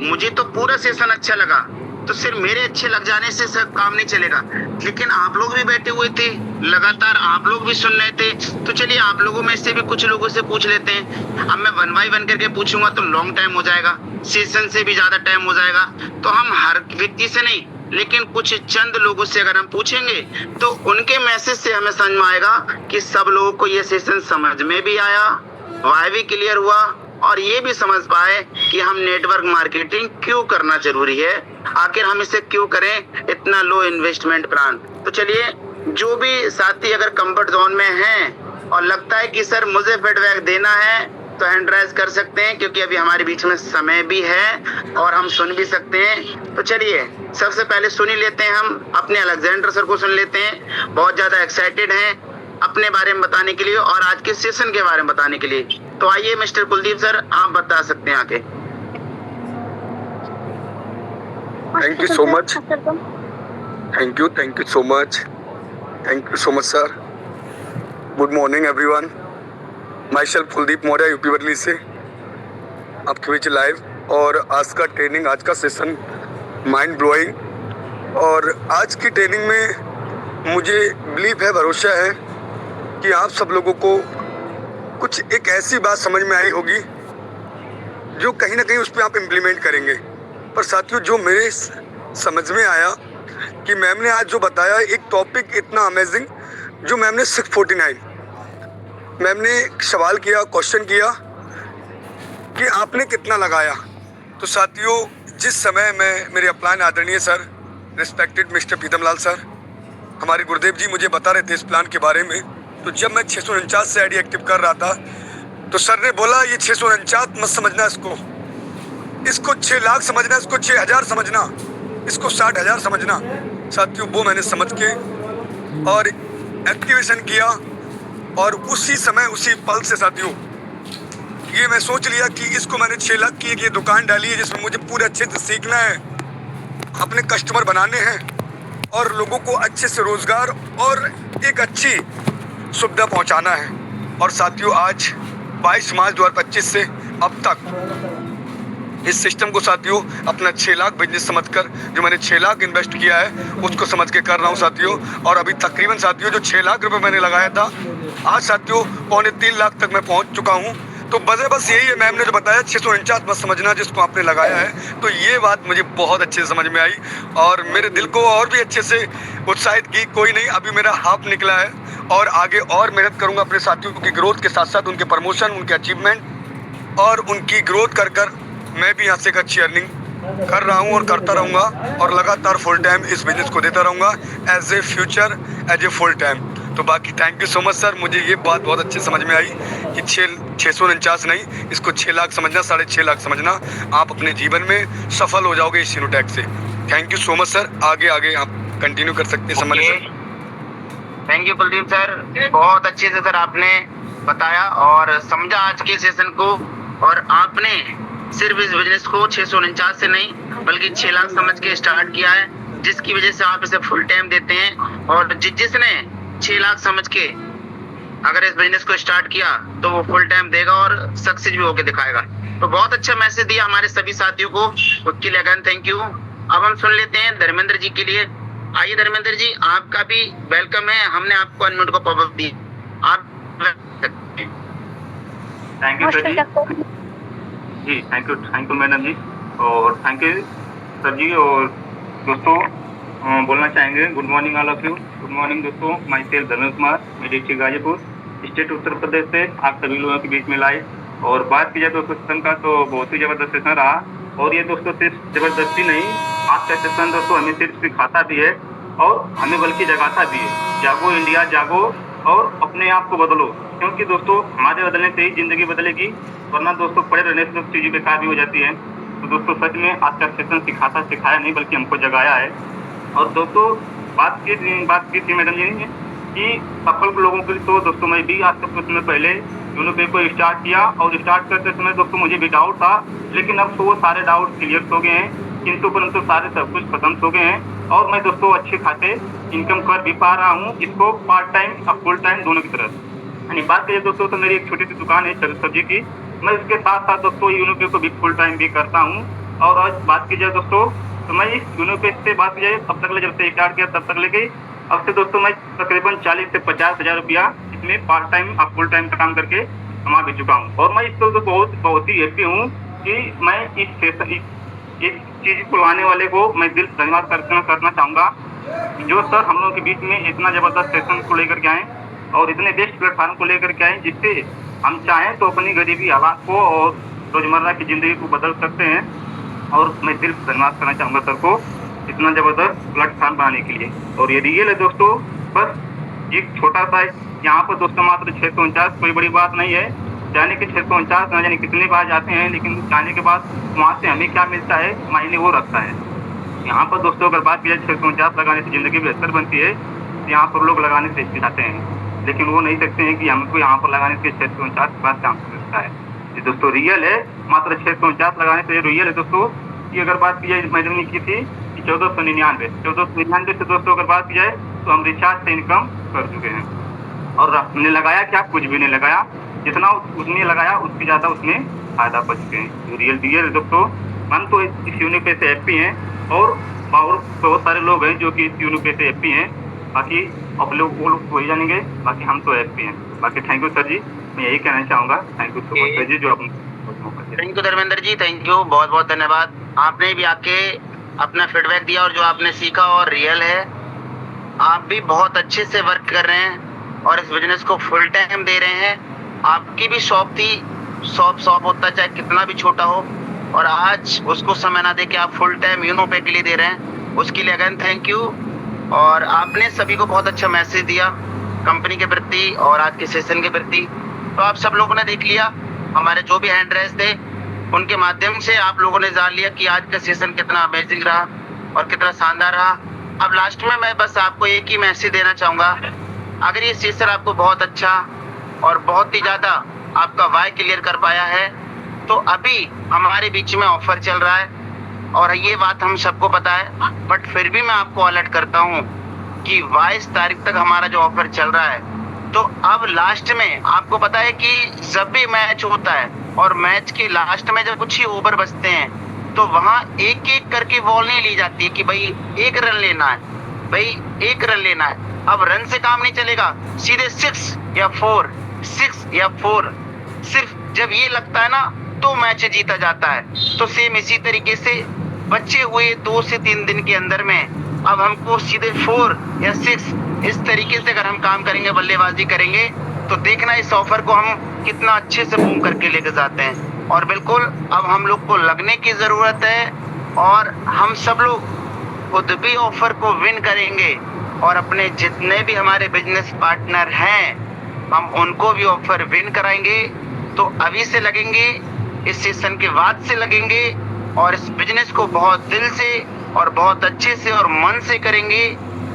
मुझे तो पूरा सेशन अच्छा लगा, तो सिर्फ मेरे अच्छे लग जाने से सब काम नहीं चलेगा, लेकिन आप लोग भी बैठे हुए थे, लगातार आप लोग भी सुन रहे थे। तो चलिए आप लोगों में से भी कुछ लोगों से पूछ लेते हैं। अब मैं 1 बाय 1 करके पूछूंगा तो लॉन्ग टाइम हो जाएगा, सेशन से भी ज्यादा टाइम हो जाएगा। तो हम हर व्यक्ति से नहीं, लेकिन कुछ चंद लोगों से अगर हम पूछेंगे तो उनके मैसेज से हमें समझ में आएगा कि सब लोगों को ये सेशन समझ में भी आया, वाई भी क्लियर हुआ और ये भी समझ पाए कि हम नेटवर्क मार्केटिंग क्यों करना जरूरी है, आखिर हम इसे क्यों करें, इतना लो इन्वेस्टमेंट प्लान। तो चलिए जो भी साथी अगर कंफर्ट जोन में हैं और लगता है कि सर मुझे फीडबैक देना है तो हैंड राइज कर सकते हैं, क्योंकि अभी हमारे बीच में समय भी है और हम सुन भी सकते हैं। तो चलिए सबसे पहले सुन ही लेते हैं, हम अपने अलेक्जेंडर सर को सुन लेते हैं। बहुत ज्यादा एक्साइटेड हैं अपने बारे में बताने के लिए और आज के सेशन के बारे में बताने के लिए। तो आइए मिस्टर कुलदीप सर, आप बता सकते हैं आके। Thank you so much, thank you so much, thank you so much sir. Good morning everyone, myself Kuldeep Maurya, UP Worli से आपके बीच लाइव। और आज का ट्रेनिंग, आज का सेशन माइंड ब्लोइंग। और आज की ट्रेनिंग में मुझे बिलीव है, भरोसा है कि आप सब लोगों को कुछ एक ऐसी बात समझ में आई होगी जो कहीं ना कहीं उस पर आप इम्प्लीमेंट करेंगे। पर साथियों जो मेरे समझ में आया कि मैम ने आज जो बताया, एक टॉपिक इतना अमेजिंग जो मैम ने 649 मैम ने सवाल किया, क्वेश्चन किया कि आपने कितना लगाया। तो साथियों जिस समय मैं, मेरे अपलाइन आदरणीय sir, respected mister Pritam Lal sir, हमारे गुरुदेव जी मुझे बता रहे थे इस प्लान के बारे में, तो जब मैं 649 से आईडी एक्टिव कर रहा था तो सर ने बोला ये 649 मत समझना, इसको 6 लाख समझना, इसको 6000 समझना, इसको 60,000 समझना। साथियों वो मैंने समझ के और एक्टिवेशन किया और उसी समय उसी पल से साथियों ये मैं सोच लिया कि इसको मैंने 6 लाख की एक ये दुकान डाली है जिसमें मुझे पूरे अच्छे से सीखना है, अपने कस्टमर बनाने हैं और लोगों को अच्छे से रोजगार और एक अच्छी सुविधा पहुंचाना है। और साथियों आज 22 मार्च 2025 से अब तक इस सिस्टम को साथियों अपना 6 लाख बिजनेस समझकर, जो मैंने 6 लाख इन्वेस्ट किया है उसको समझ के कर रहा हूँ साथियों। और अभी तकरीबन साथियों जो 6 लाख रुपए मैंने लगाया था, आज साथियों 2.25 लाख तक मैं पहुँच चुका हूँ। तो बस यही है, मैम ने जो बताया 649 मत समझना जिसको आपने लगाया है, तो ये बात मुझे बहुत अच्छे से समझ में आई और मेरे दिल को और भी अच्छे से उत्साहित की। कोई नहीं, अभी मेरा हाफ निकला है और आगे और मेहनत करूंगा अपने साथियों की ग्रोथ के साथ साथ, उनके प्रमोशन, उनके अचीवमेंट और उनकी ग्रोथ कर मैं भी यहाँ से एक अच्छी अर्निंग कर रहा हूँ और करता रहूँगा और लगातार फुल टाइम इस बिजनेस को देता रहूँगा as a future, as a full time. तो बाकी thank you so much sir, मुझे ये बात बहुत अच्छे समझ में आई कि 649 नहीं, इसको 6 लाख समझना, 6.5 लाख समझना, आप अपने जीवन में सफल हो जाओगे इस सीनोटैक से। Thank you so much sir, आगे आप कंटिन्यू कर सकते हैं सम्मानित sir. Thank you Kuldeep sir, बहुत अच्छे से सर आपने बताया और समझा आज के सेशन को, और आपने सिर्फ इस बिजनेस को 649 से नहीं बल्कि 6 लाख समझ के स्टार्ट किया है, जिसकी वजह से आप इसे फुल टाइम देते हैं। और जिसने 6 लाख समझ के अगर इस बिजनेस को स्टार्ट किया तो वो फुल टाइम देगा और सक्सेस भी होके दिखाएगा। तो बहुत अच्छा मैसेज दिया हमारे सभी साथियों को, उसके लिए अगेन थैंक यू। अब हम सुन लेते हैं धर्मेंद्र जी के लिए। आइए धर्मेंद्र जी, आपका भी वेलकम है, हमने आपको अनम्यूट को पॉपअप दी, आप। Thank you sir ji. जी थैंक यू मैडम जी, और थैंक यू सर जी। और दोस्तों बोलना चाहेंगे good morning all of you. Good morning दोस्तों, माई सेल्फ धर्मेश कुमार, मैं डिस्ट्रिक्ट गाजीपुर, स्टेट उत्तर प्रदेश से आप सभी लोगों के बीच में लाइव। और बात की जाए दोस्तों सेशन का, तो बहुत ही जबरदस्त सेशन रहा। और ये दोस्तों सिर्फ जबरदस्ती नहीं, आज का सेशन दोस्तों हमें सिर्फ सिखाता भी है और हमें बल्कि जगाता भी है। जागो इंडिया जागो और अपने आप को बदलो, क्योंकि दोस्तों हमारे बदलने से ही जिंदगी बदलेगी, वरना दोस्तों पड़े रहने से चीजें बेकार भी हो जाती है। तो दोस्तों सच में आज का सेशन सिखाया नहीं बल्कि हमको जगाया है। और दोस्तों बात की थी मैडम जी ने कि सफल लोगों के लिए, तो दोस्तों मैं भी आज से कुछ समय पहले यूनोपे को स्टार्ट किया और स्टार्ट करते समय दोस्तों मुझे भी डाउट था, लेकिन अब तो वो सारे डाउट क्लियर हो गए हैं, किंतु परंतु सारे सब कुछ खत्म हो गए हैं और मैं दोस्तों अच्छे खासे इनकम कर भी पा रहा हूँ, इसको पार्ट टाइम और फुल टाइम दोनों की तरह। यानी बात करिए दोस्तों तो मेरी एक छोटी सी दुकान है सब्जी की, मैं इसके साथ साथ दोस्तों यूनोपे को भी फुल टाइम भी करता हूँ। और आज बात की जाए दोस्तों तो मैं इस यूनोपे से बात की जाए अब तक जब से स्टार्ट किया तब तक लेके अब से दोस्तों मैं तकरीबन 40 से 50 हजार रुपया इसमें पार्ट टाइम और फुल टाइम का काम करके कमा भी चुका हूँ। और मैं इसको बहुत ही हैप्पी हूँ कि मैं इस चीज को लाने वाले को मैं दिल से धन्यवाद करना चाहूँगा, जो सर हम लोगों के बीच में इतना जबरदस्त सेशन को लेकर के आए और इतने बेस्ट प्लेटफॉर्म को लेकर के आए, जिससे हम चाहें तो अपनी गरीबी हालात को और रोजमर्रा की जिंदगी को बदल सकते हैं। और मैं दिल से धन्यवाद करना चाहूँगा सर को इतना जबरदस्त प्लेटफॉर्म बनाने के लिए। और ये रियल है दोस्तों, बस एक छोटा सा यहाँ पर दोस्तों मात्र 649, कोई बड़ी बात नहीं है। जाने के 649 न जाने कितने बार जाते हैं, लेकिन जाने के बाद वहाँ से हमें क्या मिलता है मायने वो रखता है। यहाँ पर दोस्तों अगर बात की जाए 649 लगाने से जिंदगी बेहतर बनती है, यहाँ पर लोग लगाने से हिचकिचाते हैं, लेकिन वो नहीं सकते हैं कि हमको यहाँ पर लगाने से 649 के बाद काम मिलता है। ये दोस्तों रियल है, मात्र 649 लगाने से रियल है दोस्तों। कि अगर बात की जाए मैडम ने की थी कि 1499 से दोस्तों अगर बात की जाए तो हम रिचार्ज से इनकम कर चुके हैं। और हमने लगाया क्या, कुछ भी नहीं लगाया, जितना उसने लगाया उससे ज्यादा उसमें फायदा पा चुके हैं। रियल दोस्तों, हम तो इस यूनिपे से हैप्पी हैं और बहुत सारे लोग हैं जो कि इस यूनिपे से हैप्पी हैं। बाकी आप लोग वो लोग वही जानेंगे, बाकी हम तो हैप्पी हैं। बाकी थैंक यू सर जी, मैं यही कहना चाहूँगा। Thank you so much sir ji जो आपने मौका दिया। Thank you Dharmendra ji, thank you, बहुत बहुत धन्यवाद। आपने भी आके अपना फीडबैक दिया और जो आपने सीखा और रियल है, आप भी बहुत अच्छे से वर्क कर रहे हैं और इस बिजनेस को फुल टाइम दे रहे हैं। आपकी भी शॉप थी, शॉप होता चाहे कितना भी छोटा हो, और आज उसको समय ना दे के आप फुल टाइम यूनोपे के लिए दे रहे हैं, उसके लिए अगेन थैंक यू। और आपने सभी को बहुत अच्छा मैसेज दिया कंपनी के प्रति और आज के सेशन के प्रति। तो आप सब लोगों ने देख लिया, हमारे जो भी हैंड रेस थे उनके माध्यम से आप लोगों ने जान लिया कि आज का सेशन कितना अमेजिंग रहा और कितना शानदार रहा। अब लास्ट में मैं बस आपको एक ही मैसेज देना चाहूँगा, अगर ये सेशन आपको बहुत अच्छा और बहुत ही ज़्यादा आपका वाई क्लियर कर पाया है, तो अभी हमारे बीच में ऑफर चल रहा है और ये बात हम सबको पता है, बट फिर भी मैं आपको अलर्ट करता हूँ कि 22 तारीख तक हमारा जो ऑफर चल रहा है, तो अब लास्ट में आपको पता है कि जब भी मैच होता है और मैच के लास्ट में जब कुछ ही ओवर बचते हैं, तो वहाँ एक एक करके बॉल नहीं ली जाती है कि भाई एक रन लेना है, भाई एक रन लेना है। अब रन से काम नहीं चलेगा, सीधे 6 या 4 सिर्फ जब ये लगता है ना तो मैच जीता जाता है। तो सेम इसी तरीके से बचे हुए 2 से 3 दिन के अंदर में अब हमको सीधे 4 या 6 इस तरीके से अगर हम काम करेंगे, बल्लेबाजी करेंगे, तो देखना इस ऑफर को हम कितना अच्छे से बूम करके लेके जाते हैं। और बिल्कुल अब हम लोग को लगने की जरूरत है और हम सब लोग खुद भी ऑफर को विन करेंगे और अपने जितने भी हमारे बिजनेस पार्टनर हैं हम उनको भी ऑफर विन कराएंगे। तो अभी से लगेंगे, इस सेशन के बाद से लगेंगे और इस बिजनेस को बहुत दिल से और बहुत अच्छे से और मन से करेंगे,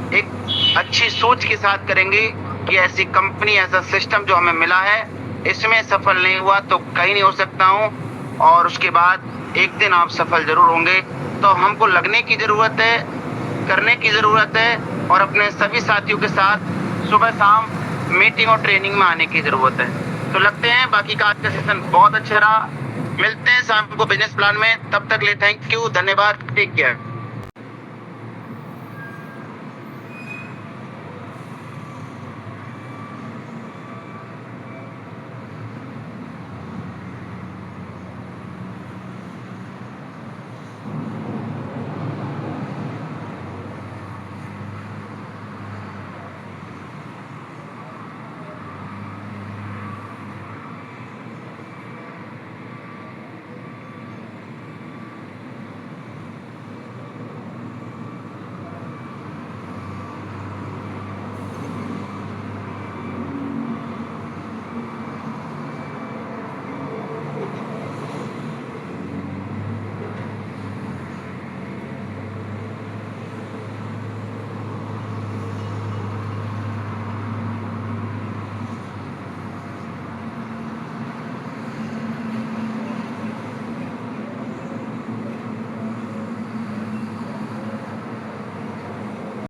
एक अच्छी सोच के साथ करेंगे कि ऐसी कंपनी, ऐसा सिस्टम जो हमें मिला है, इसमें सफल नहीं हुआ तो कहीं नहीं हो सकता हूँ और उसके बाद एक दिन आप सफल जरूर होंगे। तो हमको लगने की ज़रूरत है, करने की ज़रूरत है और अपने सभी साथियों के साथ सुबह शाम मीटिंग और ट्रेनिंग में आने की ज़रूरत है। तो लगते हैं बाकी का आज का सेशन बहुत अच्छा रहा। मिलते हैं शाम को बिजनेस प्लान में, तब तक ले थैंक यू, धन्यवाद, टेक केयर।